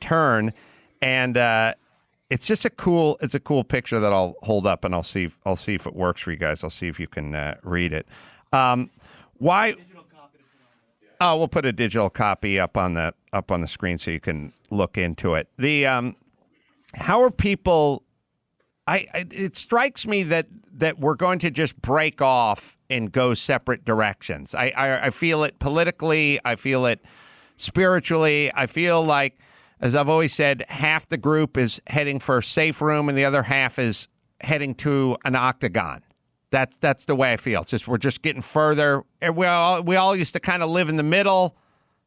turn, and it's just a cool picture that I'll hold up and I'll see if it works for you guys. I'll see if you can read it. Why? Oh, we'll put a digital copy up on the screen so you can look into it. How are people? It strikes me that we're going to just break off and go separate directions. I feel it politically. I feel it spiritually. I feel like, as I've always said, half the group is heading for a safe room and the other half is heading to an octagon. That's the way I feel. It's just we're just getting further. And we all used to kind of live in the middle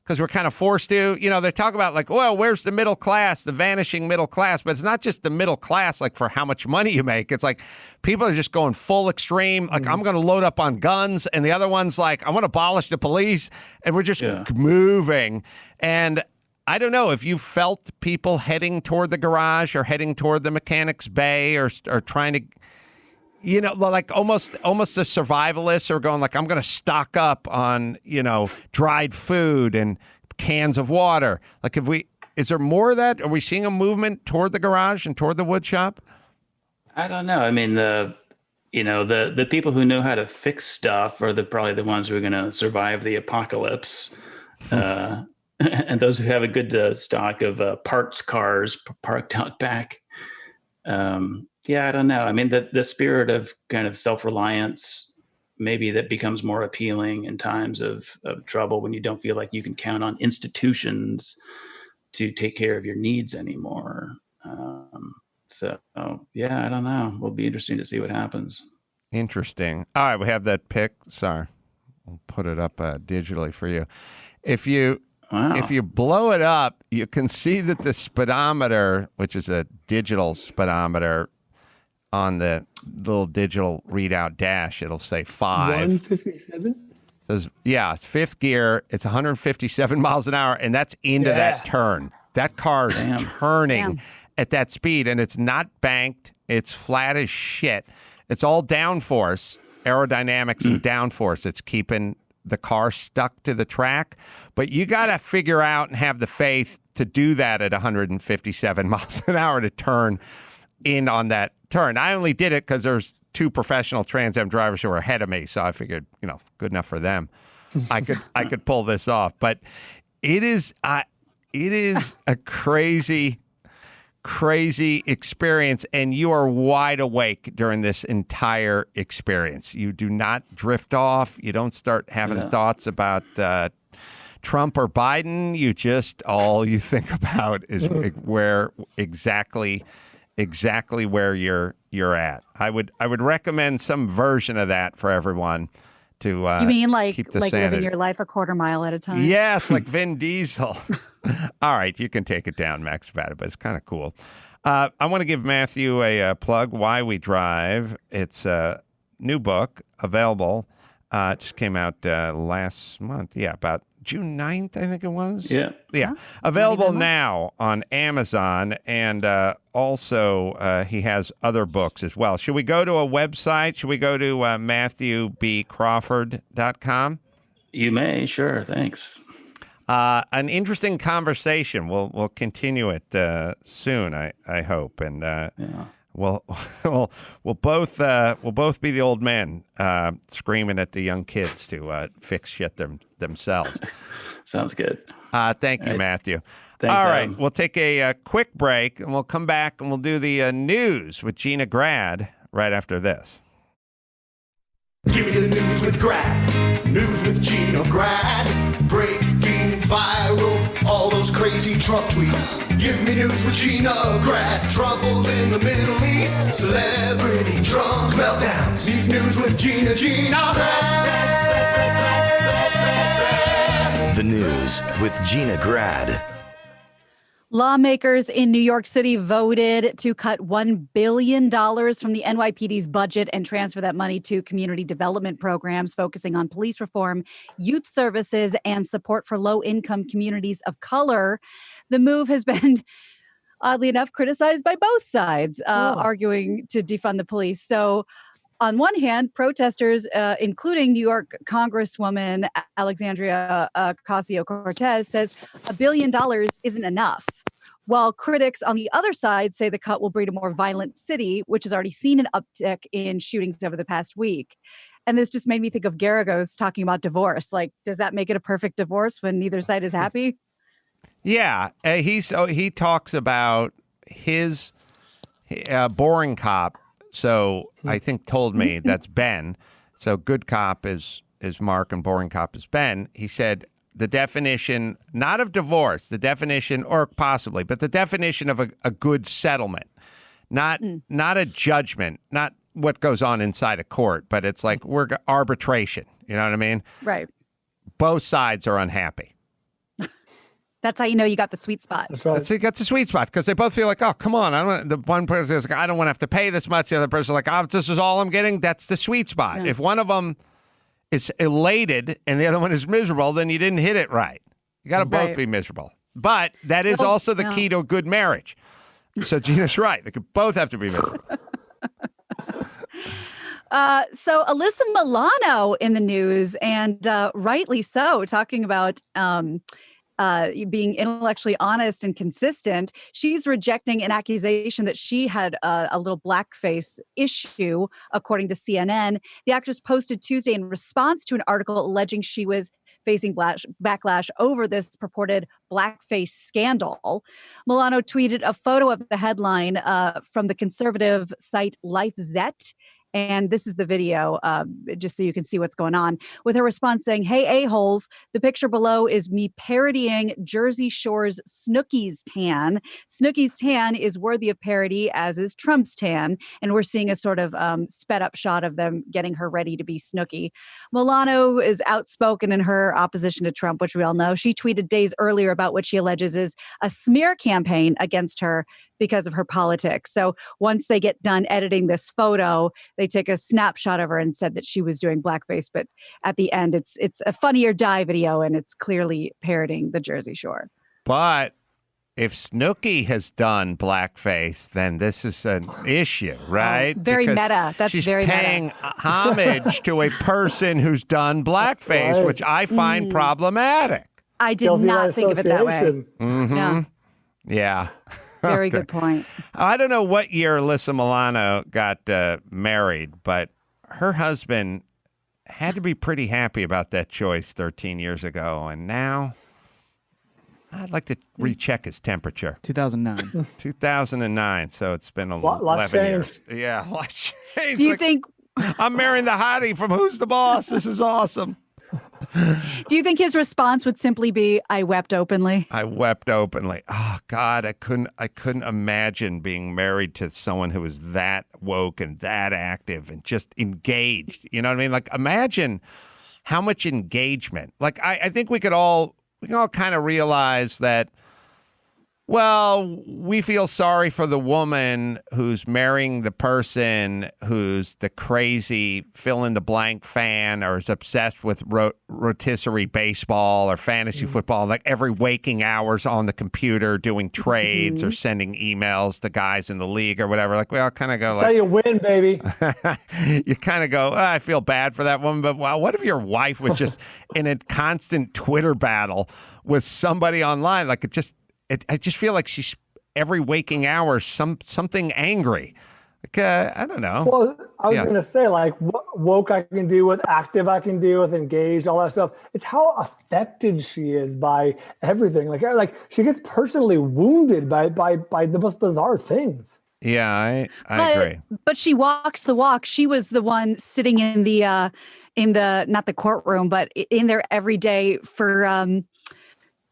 because we're kind of forced to. You know, they talk about like, well, where's the middle class, the vanishing middle class? But it's not just the middle class, like for how much money you make. It's like people are just going full extreme. Like I'm going to load up on guns, and the other one's like, I want to abolish the police, and we're just moving. And I don't know if you felt people heading toward the garage or heading toward the mechanic's bay or trying to, you know, like almost the survivalists are going like, I'm going to stock up on, you know, dried food and cans of water. Like, is there more of that? Are we seeing a movement toward the garage and toward the wood shop? I don't know. I mean, the people who know how to fix stuff are probably the ones who are going to survive the apocalypse. And those who have a good stock of parts cars parked out back. Yeah, I don't know. I mean, the spirit of kind of self-reliance, maybe that becomes more appealing in times of trouble when you don't feel like you can count on institutions to take care of your needs anymore. So, yeah, I don't know. It'll be interesting to see what happens. Interesting. All right, we have that pic. Sorry. We'll put it up digitally for you. If you blow it up, you can see that the speedometer, which is a digital speedometer, on the little digital readout dash, it'll say 5. 157? Says, yeah, fifth gear. It's 157 miles an hour, and that's into that turn. That car's turning at that speed, and it's not banked. It's flat as shit. It's all downforce, aerodynamics and downforce. It's keeping the car stuck to the track. But you got to figure out and have the faith to do that at 157 miles an hour to turn in on that turn. I only did it because there's 2 professional Trans Am drivers who were ahead of me, so I figured, good enough for them. I could pull this off. But it is a crazy experience, and you are wide awake during this entire experience. You do not drift off. You don't start having thoughts about Trump or Biden. You just, all you think about is where exactly where you're at. I would recommend some version of that for everyone to you mean keep the like sanity. living your life a quarter mile at a time? Yes, like Vin Diesel. All right, you can take it down, Max, about it, but it's kind of cool. I want to give Matthew a plug, Why We Drive. It's a new book available. It just came out last month. Yeah, about June 9th, I think it was. Yeah. Yeah. Available now on Amazon, and also he has other books as well. Should we go to a website? Should we go to MatthewBCrawford.com? You may, sure. Thanks. An interesting conversation. We'll continue it soon, I hope, and we'll both be the old men screaming at the young kids to fix shit themselves. Sounds good. Thank you, Matthew. Thanks, All right, Adam. we'll take a quick break, and we'll come back and we'll do the news with Gina Grad right after this. Give me the news with Grad. News with Gina Grad. Breaking viral, all those crazy Trump tweets. Give me news with Gina Grad. Trouble in the Middle East. Celebrity drunk meltdowns. Need news with Gina Grad. The news with Gina Grad. Lawmakers in New York City voted to cut $1 billion from the NYPD's budget and transfer that money to community development programs focusing on police reform, youth services, and support for low-income communities of color. The move has been, oddly enough, criticized by both sides, arguing to defund the police. So on one hand, protesters, including New York Congresswoman Alexandria Ocasio-Cortez, says $1 billion isn't enough. While critics on the other side say the cut will breed a more violent city, which has already seen an uptick in shootings over the past week. And this just made me think of Garagos talking about divorce. Like, does that make it a perfect divorce when neither side is happy? Yeah, he talks about his boring cop. So I think told me that's Ben. So good cop is Mark and boring cop is Ben. He said the definition, not of divorce, the definition, or possibly, but the definition of a good settlement, not a judgment, not what goes on inside a court, but it's like arbitration. You know what I mean? Right. Both sides are unhappy. That's how you know you got the sweet spot. That's right. That's the sweet spot because they both feel like, oh, come on. The one person is like, I don't want to have to pay this much. The other person is like, oh, this is all I'm getting. That's the sweet spot. Yeah. If one of them is elated and the other one is miserable, then you didn't hit it right. You got to both be miserable. But that is also the key to a good marriage. So Gina's right. They could both have to be miserable. So Alyssa Milano in the news, and rightly so, talking about being intellectually honest and consistent. She's rejecting an accusation that she had a little blackface issue, according to CNN. The actress posted Tuesday in response to an article alleging she was facing backlash over this purported blackface scandal. Milano tweeted a photo of the headline from the conservative site LifeZette And this is the video, just so you can see what's going on, with her response saying, "Hey, a-holes, the picture below is me parodying Jersey Shore's Snooki's tan. Snooki's tan is worthy of parody, as is Trump's tan." And we're seeing a sort of sped up shot of them getting her ready to be Snooki. Milano is outspoken in her opposition to Trump, which we all know. She tweeted days earlier about what she alleges is a smear campaign against her because of her politics. So once they get done editing this photo, they take a snapshot of her and said that she was doing blackface. But at the end, it's a Funny or Die video, and it's clearly parodying the Jersey Shore. But if Snooki has done blackface, then this is an issue, right? Very because meta. That's she's very paying meta. homage to a person who's done blackface, Right. which I find problematic. I did Guilty by not think of it that way. association. Mm-hmm. Yeah. Yeah. Very Okay. good point. I don't know what year Alyssa Milano got married, but her husband had to be pretty happy about that choice 13 years ago. And now I'd like to recheck his temperature. 2009. 2009. So it's been Lots 11 years. changed. Yeah, lots changed. Do you Like, think I'm marrying the hottie from Who's the Boss? This is awesome. Do you think his response would simply be, "I wept openly"? I wept openly. Oh God, I couldn't imagine being married to someone who was that woke and that active and just engaged. You know what I mean? Like, imagine how much engagement. Like, I think we can all kind of realize that. Well, we feel sorry for the woman who's marrying the person who's the crazy fill-in-the-blank fan or is obsessed with rotisserie baseball or fantasy football, like every waking hours on the computer doing trades or sending emails to guys in the league or whatever. Like, we all kind of go That's like... how you win, baby. You kind of go, I feel bad for that woman, but wow, what if your wife was just in a constant Twitter battle with somebody online? Like, I just feel like she's every waking hour something angry. Like, I don't know. Well, I was going to say, like, woke I can do with, active I can do with, engaged, all that stuff. It's how affected she is by everything. Like she gets personally wounded by the most bizarre things. Yeah, I agree. But she walks the walk. She was the one sitting in the not the courtroom, but in there every day for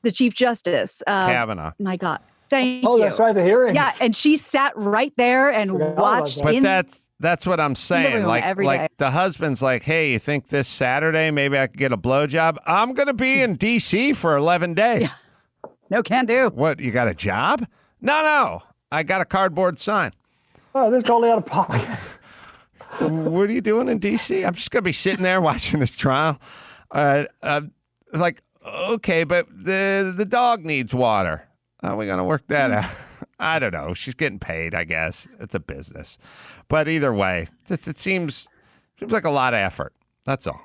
the Chief Justice. Kavanaugh. My God. Thank you. Oh, that's right, the hearings. Yeah, and she sat right there and watched. But that's what I'm saying. Like every day. The husband's like, hey, you think this Saturday maybe I could get a blowjob? I'm going to be in D.C. for 11 days. Yeah. No can do. What, you got a job? No. I got a cardboard sign. Oh, this is totally out of pocket. What are you doing in D.C.? I'm just going to be sitting there watching this trial. Like, okay, but the dog needs water. How are we going to work that out? I don't know. She's getting paid, I guess. It's a business. But either way, it seems like a lot of effort. That's all.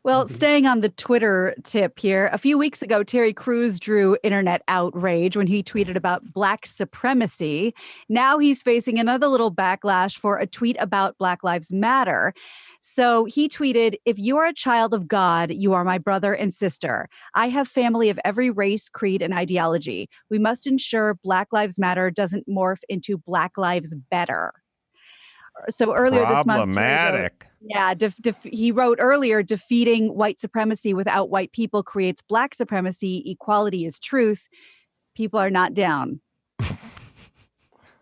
Well, staying on the Twitter tip here, a few weeks ago, Terry Crews drew internet outrage when he tweeted about black supremacy. Now he's facing another little backlash for a tweet about Black Lives Matter. So he tweeted, "If you are a child of God, you are my brother and sister. I have family of every race, creed, and ideology. We must ensure Black Lives Matter doesn't morph into Black Lives Better." So earlier this month, problematic. He wrote earlier, "Defeating white supremacy without white people creates black supremacy. Equality is truth. People are not down."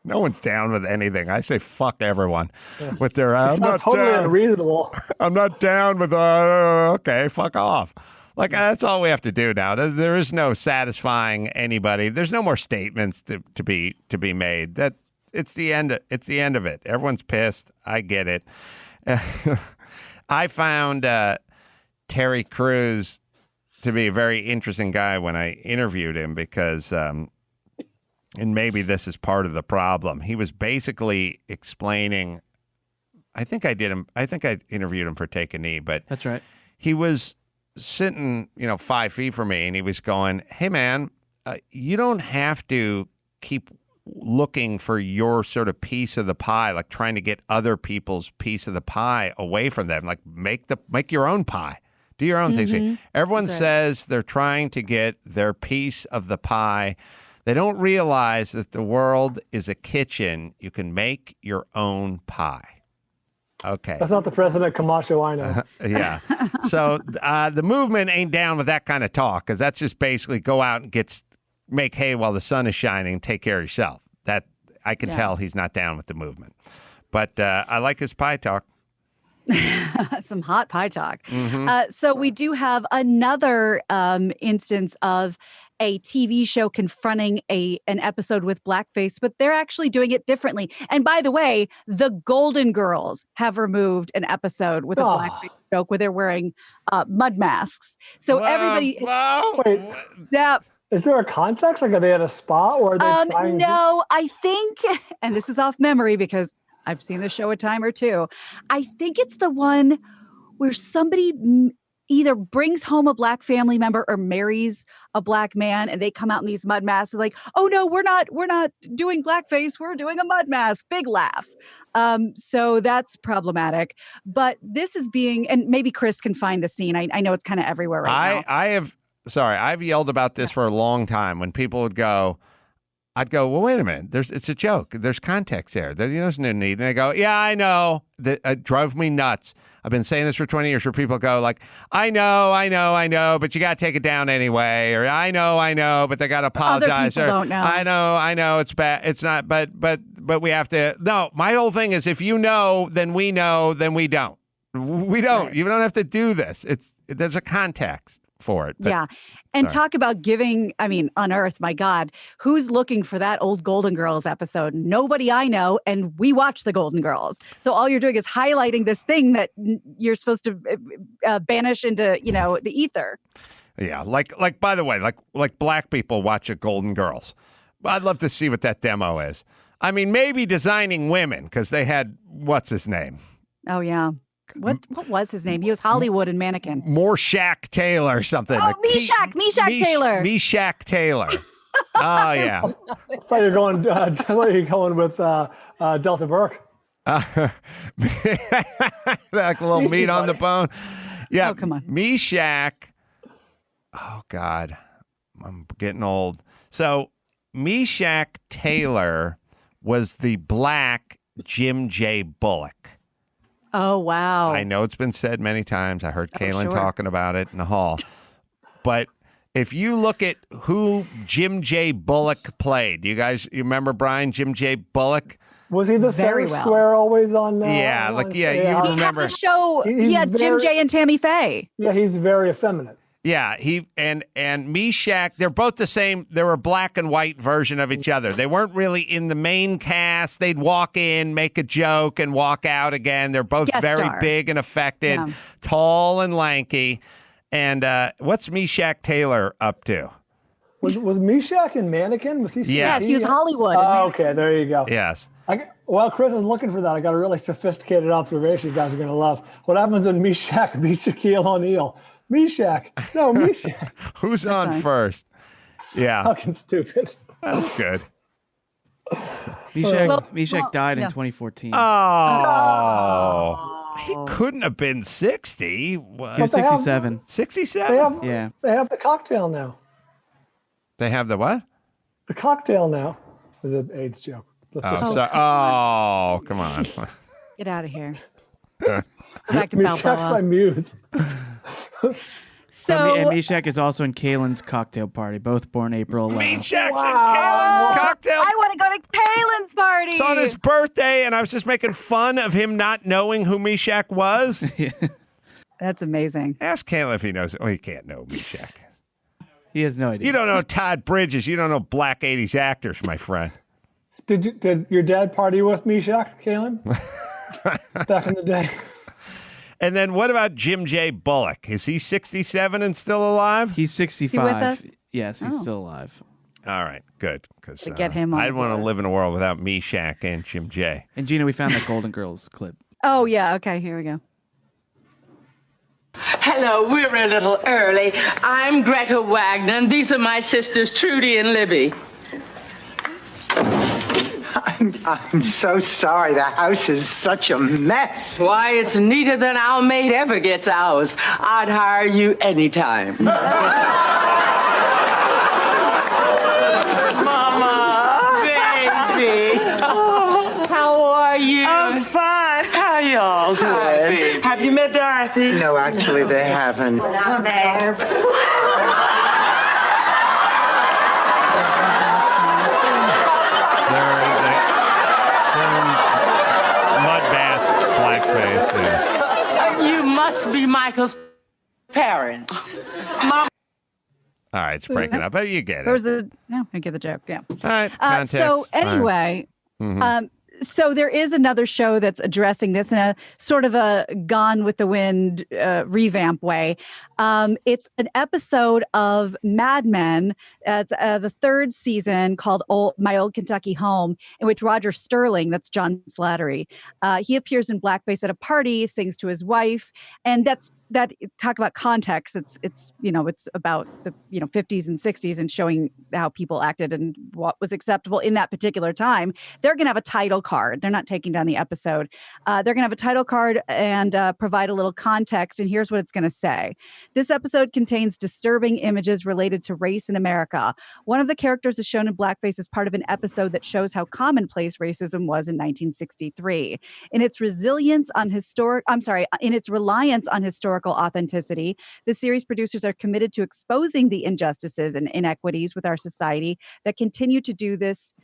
No one's down with anything. I say fuck everyone with their. It's not totally unreasonable. I'm not down with. Okay, fuck off. Like, that's all we have to do now. There is no satisfying anybody. There's no more statements to be made. That it's the end. It's the end of it. Everyone's pissed. I get it. I found Terry Crews to be a very interesting guy when I interviewed him because. And maybe this is part of the problem. He was basically explaining, I think I interviewed him for Take a Knee, but that's right. He was sitting, 5 feet from me and he was going, "Hey man, you don't have to keep looking for your sort of piece of the pie, like trying to get other people's piece of the pie away from them. Like make your own pie. Do your own things." Everyone says they're trying to get their piece of the pie. They don't realize that the world is a kitchen. You can make your own pie. Okay. That's not the President Camacho I know. Yeah. So the movement ain't down with that kind of talk, because that's just basically go out and make hay while the sun is shining and take care of yourself. That I can tell he's not down with the movement. But I like his pie talk. Some hot pie talk. Mm-hmm. So we do have another instance of a TV show confronting an episode with blackface, but they're actually doing it differently. And by the way, the Golden Girls have removed an episode with a blackface joke where they're wearing mud masks. So everybody, wait, yeah. Is there a context? Like, are they at a spa, or are they trying? No, I think, and this is off memory because I've seen the show a time or two. I think it's the one where somebody either brings home a black family member or marries a black man, and they come out in these mud masks and like, oh no, we're not doing blackface, we're doing a mud mask. Big laugh. So that's problematic. But this is and maybe Chris can find the scene. I know it's kind of everywhere right now. I've yelled about this for a long time. When people would go, I'd go, well, wait a minute. It's a joke. There's context there. There's no need. And they go, yeah, I know. It drove me nuts. I've been saying this for 20 years, where people go like, I know, but you got to take it down anyway. Or I know, but they got to apologize. Other people don't know. I know, it's bad. It's not, but we have to. No, my whole thing is, if you know, then we know, then we don't. We don't. Right. You don't have to do this. There's a context for it. But, yeah. And talk about unearth, my God, who's looking for that old Golden Girls episode? Nobody I know, and we watch the Golden Girls. So all you're doing is highlighting this thing that you're supposed to banish into, the ether. Yeah, like by the way, like black people watch a Golden Girls. I'd love to see what that demo is. I mean, maybe designing women, because they had, what's his name? Oh, yeah. What was his name? He was Hollywood and Mannequin. Meshach Taylor or something. Oh, Meshach Taylor. Meshach Taylor. Oh, yeah. I thought you were going with Delta Burke. Like a little meat on the bone. Yeah. Oh, come on. Meshach. Oh, God. I'm getting old. So Meshach Taylor was the black Jim J. Bullock. Oh, wow. I know it's been said many times. I heard Kaylin talking about it in the hall. But if you look at who Jim J. Bullock played, you remember Brian, Jim J. Bullock? Was he the center square always on? You remember. He had the show. Jim J. and Tammy Faye. Yeah, he's very effeminate. Yeah, he and Meshach, they're both the same. They were a black and white version of each other. They weren't really in the main cast. They'd walk in, make a joke, and walk out again. They're both very big and affected, tall and lanky. And what's Meshach Taylor up to? Was Meshach in Mannequin? Was he? Yes, he was Hollywood. Oh, okay, there you go. Yes. While Chris is looking for that, I got a really sophisticated observation you guys are going to love. What happens when Meshach beats Shaquille O'Neal? Meshach. No, Meshach. Who's on first? Yeah. Fucking stupid. That's good. Meshach died in 2014. Oh. He couldn't have been 60. He was 67. 67? They have the cocktail now. They have the what? The cocktail now. It was an AIDS joke. Oh, come on. Get out of here. Back to Meshach's Balboa. my muse. And Meshach is also in Kaylin's cocktail party, both born April 11th. Meshach's in Kaylin's cocktail. I want to go to Kaylin's party. It's on his birthday, and I was just making fun of him not knowing who Meshach was. That's amazing. Ask Kaylin if he knows. Oh, he can't know Meshach. He has no idea. You don't know Todd Bridges. You don't know black 80s actors, my friend. Did your dad party with Meshach, Kaylin? Back in the day. And then what about Jim J. Bullock? Is he 67 and still alive? He's 65. He with us? Yes, he's still alive. All right, good. Because get him on I'd want to board. live in a world without Meshach and Jim J. And Gina, we found that Golden Girls clip. Oh, yeah. Okay, here we go. Hello, we're a little early. I'm Greta Wagner, and these are my sisters, Trudy and Libby. I'm so sorry. The house is such a mess. Why, it's neater than our maid ever gets ours. I'd hire you anytime. Mama, baby. Oh, how are you? I'm fine. How y'all No, actually, they haven't. Not there. They're in mud bath blackface. Yeah. You must be Michael's parents. Mom. All right, it's breaking up, but you get it. There's I get the joke. Yeah. All right. Context. So anyway, so there is another show that's addressing this in a sort of a Gone with the Wind revamp way. It's an episode of Mad Men. It's the third season called My Old Kentucky Home, in which Roger Sterling, that's John Slattery, he appears in blackface at a party, sings to his wife, and talk about context. It's about the 50s and 60s and showing how people acted and what was acceptable in that particular time. They're going to have a title card. They're not taking down the episode. They're going to have a title card and provide a little context. And here's what it's going to say. This episode contains disturbing images related to race in America. One of the characters is shown in blackface as part of an episode that shows how commonplace racism was in 1963. In its reliance on historical authenticity, the series producers are committed to exposing the injustices and inequities with our society that continue to do this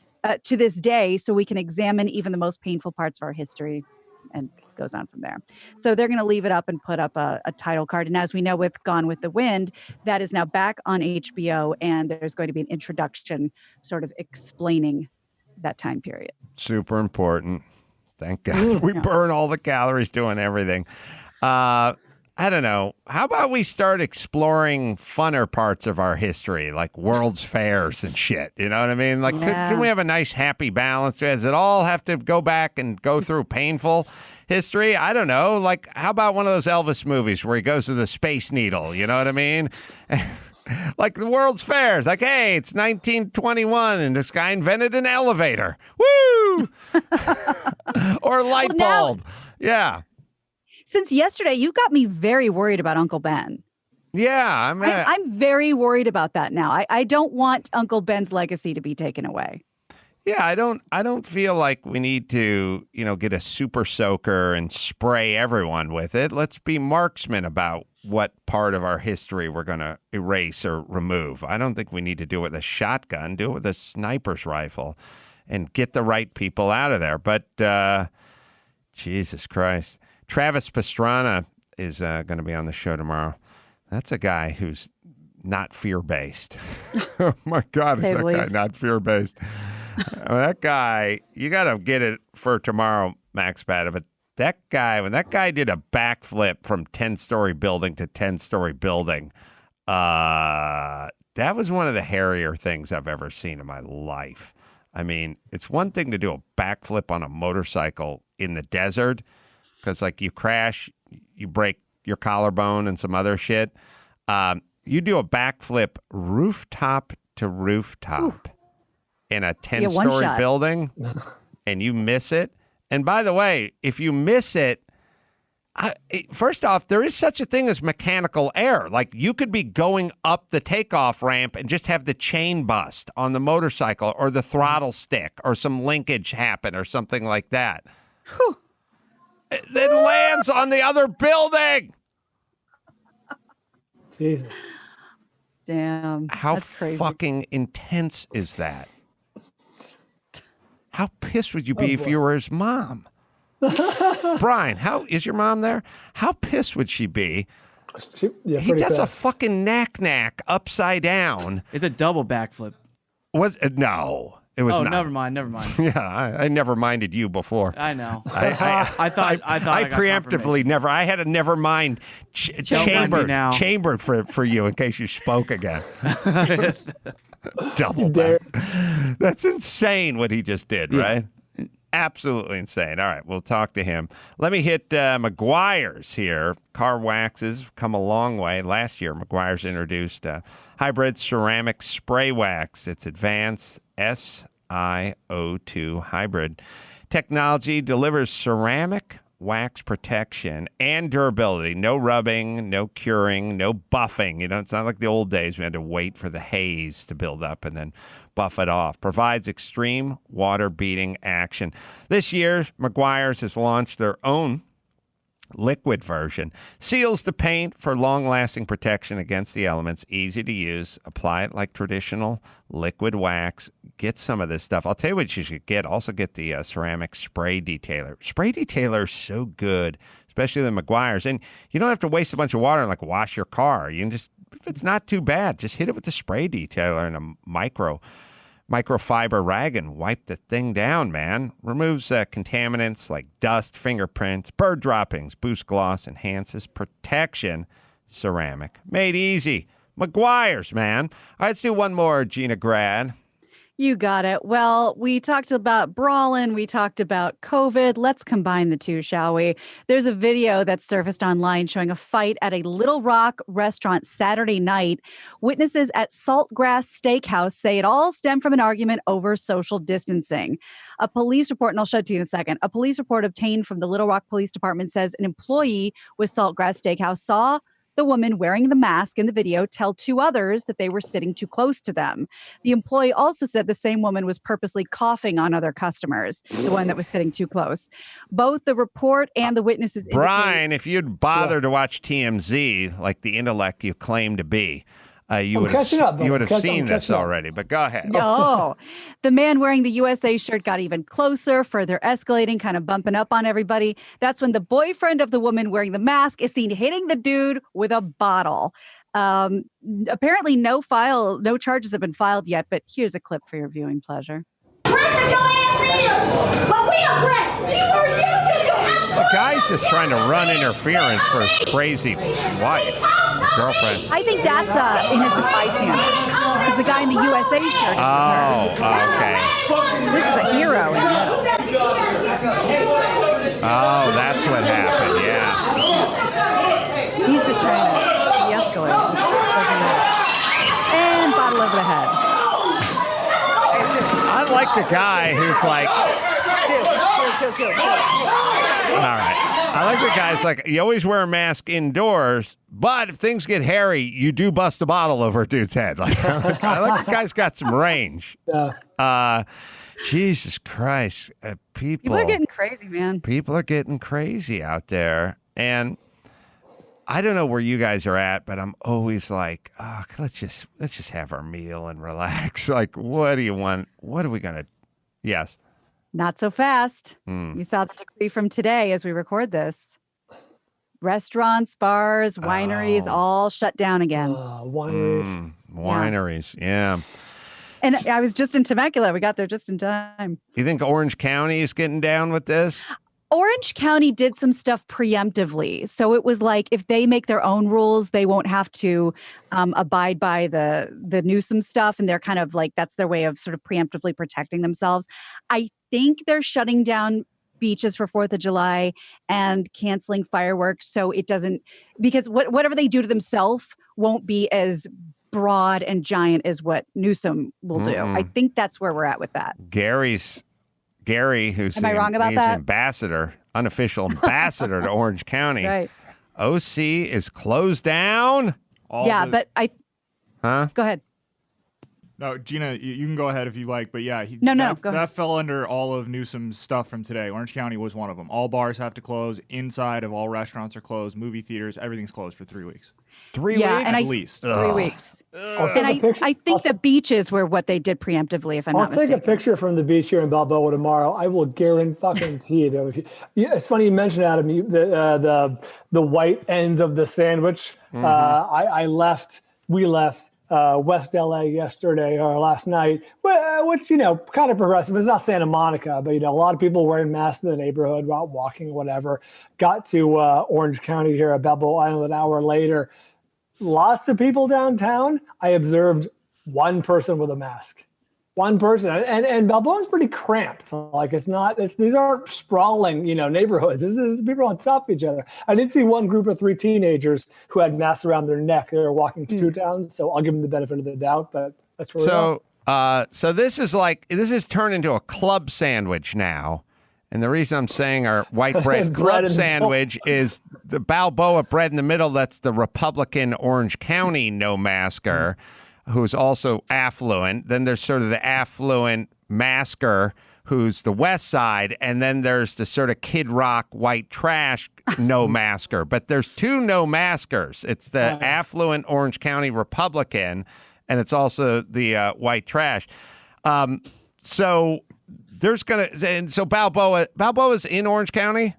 to this day, so we can examine even the most painful parts of our history, and goes on from there. So they're going to leave it up and put up a title card. And as we know with Gone with the Wind, that is now back on HBO, and there's going to be an introduction sort of explaining that time period. Super important. Thank God. We burn all the calories doing everything. I don't know. How about we start exploring funner parts of our history, like World's Fairs and shit? You know what I mean? Like, can we have a nice, happy balance? Does it all have to go back and go through painful history? I don't know. Like, how about one of those Elvis movies where he goes to the Space Needle? You know what I mean? Like the World's Fairs. Like, hey, it's 1921 and this guy invented an elevator. Woo! Or a light bulb. Yeah. Since yesterday, you got me very worried about Uncle Ben. Yeah, I'm very worried about that now. I don't want Uncle Ben's legacy to be taken away. Yeah, I don't feel like we need to, get a super soaker and spray everyone with it. Let's be marksmen about what part of our history we're going to erase or remove. I don't think we need to do it with a shotgun. Do it with a sniper's rifle and get the right people out of there. But Jesus Christ. Travis Pastrana is going to be on the show tomorrow. That's a guy who's not fear-based. Oh, my God, is that guy not fear-based? That guy, you got to get it for tomorrow, Max Bada, but that guy, when that guy did a backflip from 10-story building to 10-story building, that was one of the hairier things I've ever seen in my life. I mean, it's one thing to do a backflip on a motorcycle in the desert, because, like, you crash, you break your collarbone and some other shit. You do a backflip rooftop to rooftop in a 10-story building, and you miss it. And by the way, if you miss it, first off, there is such a thing as mechanical error. Like, you could be going up the takeoff ramp and just have the chain bust on the motorcycle or the throttle stick or some linkage happen or something like that. Whew. It lands on the other building. Jesus. Damn. How that's crazy. Fucking intense is that? How pissed would you be if you were his mom? Brian, how is your mom there? How pissed would she be? He does a fucking knack upside down. It's a double backflip. No. It was not. Never mind. Yeah, I never minded you before. I know. I thought I preemptively never. I had a never mind chambered for you in case you spoke again. Double back. That's insane what he just did, right? Absolutely insane. All right, we'll talk to him. Let me hit McGuires here. Car waxes have come a long way. Last year, McGuires introduced hybrid ceramic spray wax. It's advanced SiO2 hybrid technology, delivers ceramic wax protection and durability. No rubbing, no curing, no buffing. It's not like the old days we had to wait for the haze to build up and then buff it off. Provides extreme water-beating action. This year, McGuires has launched their own Liquid version. Seals the paint for long-lasting protection against the elements. Easy to use. Apply it like traditional liquid wax. Get some of this stuff. I'll tell you what you should get. Also get the ceramic spray detailer. Spray detailer is so good, especially the McGuires. And you don't have to waste a bunch of water and like wash your car. You can just, if it's not too bad, just hit it with the spray detailer and a microfiber rag and wipe the thing down, man. Removes contaminants like dust, fingerprints, bird droppings, boosts gloss, enhances protection. Ceramic. Made easy. McGuires, man. All right, let's do one more, Gina Grad. You got it. Well, we talked about brawling. We talked about COVID. Let's combine the two, shall we? There's a video that surfaced online showing a fight at a Little Rock restaurant Saturday night. Witnesses at Saltgrass Steakhouse say it all stemmed from an argument over social distancing. A police report, and I'll show it to you in a second, a police report obtained from the Little Rock Police Department says an employee with Saltgrass Steakhouse saw the woman wearing the mask in the video tell two others that they were sitting too close to them. The employee also said the same woman was purposely coughing on other customers, the one that was sitting too close. Both the report and the witnesses Brian, if you'd bother to watch TMZ, like the intellect you claim to be, you would have seen this already, but go ahead. No, the man wearing the USA shirt got even closer, further escalating, kind of bumping up on everybody. That's when the boyfriend of the woman wearing the mask is seen hitting the dude with a bottle. Apparently no charges have been filed yet, but here's a clip for your viewing pleasure. The guy's just trying to run interference for his crazy wife. Girlfriend. I think that's innocent bystander. Because the guy in the USA shirt. Okay. This is a hero in the middle. Oh, that's what happened. Yeah. He's just trying to de-escalate. And bottle over the head. I like the guy who's like. Chill. All right. I like the guys like, you always wear a mask indoors, but if things get hairy, you do bust a bottle over a dude's head. I like the guy's got some range. Yeah. Jesus Christ. People are getting crazy, man. People are getting crazy out there. And I don't know where you guys are at, but I'm always like, let's just have our meal and relax. Like, what do you want? What are we going to? Yes. Not so fast. You saw the decree from today as we record this. Restaurants, bars, wineries, all shut down again. Wineries, yeah. And I was just in Temecula. We got there just in time. You think Orange County is getting down with this? Orange County did some stuff preemptively. So it was like if they make their own rules, they won't have to abide by the Newsom stuff. And they're kind of like, that's their way of sort of preemptively protecting themselves. I think they're shutting down beaches for 4th of July and canceling fireworks. So it doesn't, because whatever they do to themselves won't be as broad and giant as what Newsom will do. I think that's where we're at with that. Gary, who's Am I wrong about he's that? the ambassador, unofficial ambassador to Orange County. Right. OC is closed down. But Huh? Go ahead. No, Gina, you can go ahead if you like, but yeah, go ahead. That fell under all of Newsom's stuff from today. Orange County was one of them. All bars have to close. Inside of all restaurants are closed. Movie theaters, everything's closed for 3 weeks. 3 weeks? At least. 3 weeks. And I think the beaches were what they did preemptively, if I'm not mistaken. I'll take a picture from the beach here in Balboa tomorrow. I will guarantee there would be. It's funny you mentioned, Adam, the white ends of the sandwich. We left West LA yesterday or last night, which, kind of progressive. It's not Santa Monica, but, a lot of people wearing masks in the neighborhood, out walking, whatever. Got to Orange County here at Balboa Island an hour later. Lots of people downtown. I observed one person with a mask. One person. And Balboa's pretty cramped. Like these aren't sprawling, neighborhoods. This is people on top of each other. I did see one group of 3 teenagers who had masks around their neck. They were walking to two towns, so I'll give them the benefit of the doubt, but that's where we are. So this is turned into a club sandwich now. And the reason I'm saying our white bread club sandwich is the Balboa bread in the middle. That's the Republican Orange County no-masker, who's also affluent. Then there's sort of the affluent masker who's the West Side, and then there's the sort of Kid Rock white trash no masker. But there's two no maskers. It's the affluent Orange County Republican, and it's also the white trash. So there's Balboa's in Orange County.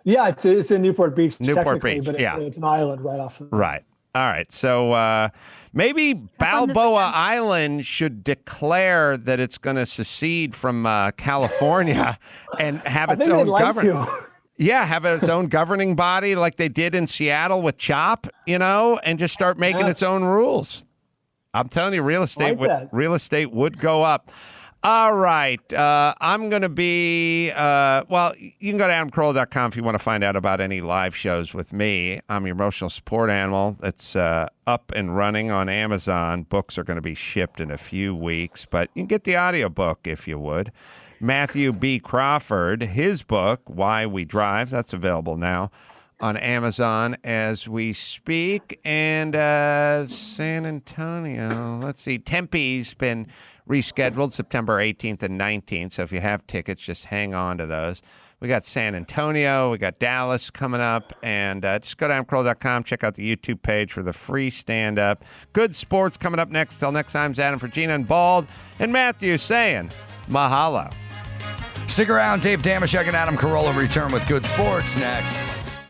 Yeah, it's in Newport Beach. Newport Beach, but yeah. It's an island right off. Right. All right. So maybe Balboa Island should declare that it's going to secede from California and have its own government. Yeah, have its own governing body like they did in Seattle with CHOP, and just start making its own rules. I'm telling you, real estate would go up. All right. I'm going to be, you can go to adamcarolla.com if you want to find out about any live shows with me. I'm your emotional support animal. It's up and running on Amazon. Books are going to be shipped in a few weeks, but you can get the audiobook if you would. Matthew B. Crawford, his book, Why We Drive, that's available now on Amazon as we speak. And San Antonio, let's see, Tempe's been rescheduled September 18th and 19th. So if you have tickets, just hang on to those. We got San Antonio, we got Dallas coming up, and just go to adamcarolla.com, check out the YouTube page for the free stand-up. Good sports coming up next. Till next time, it's Adam for Gina and Bald, and Matthew saying mahalo. Stick around. Dave Dameshek and Adam Carolla return with good sports next.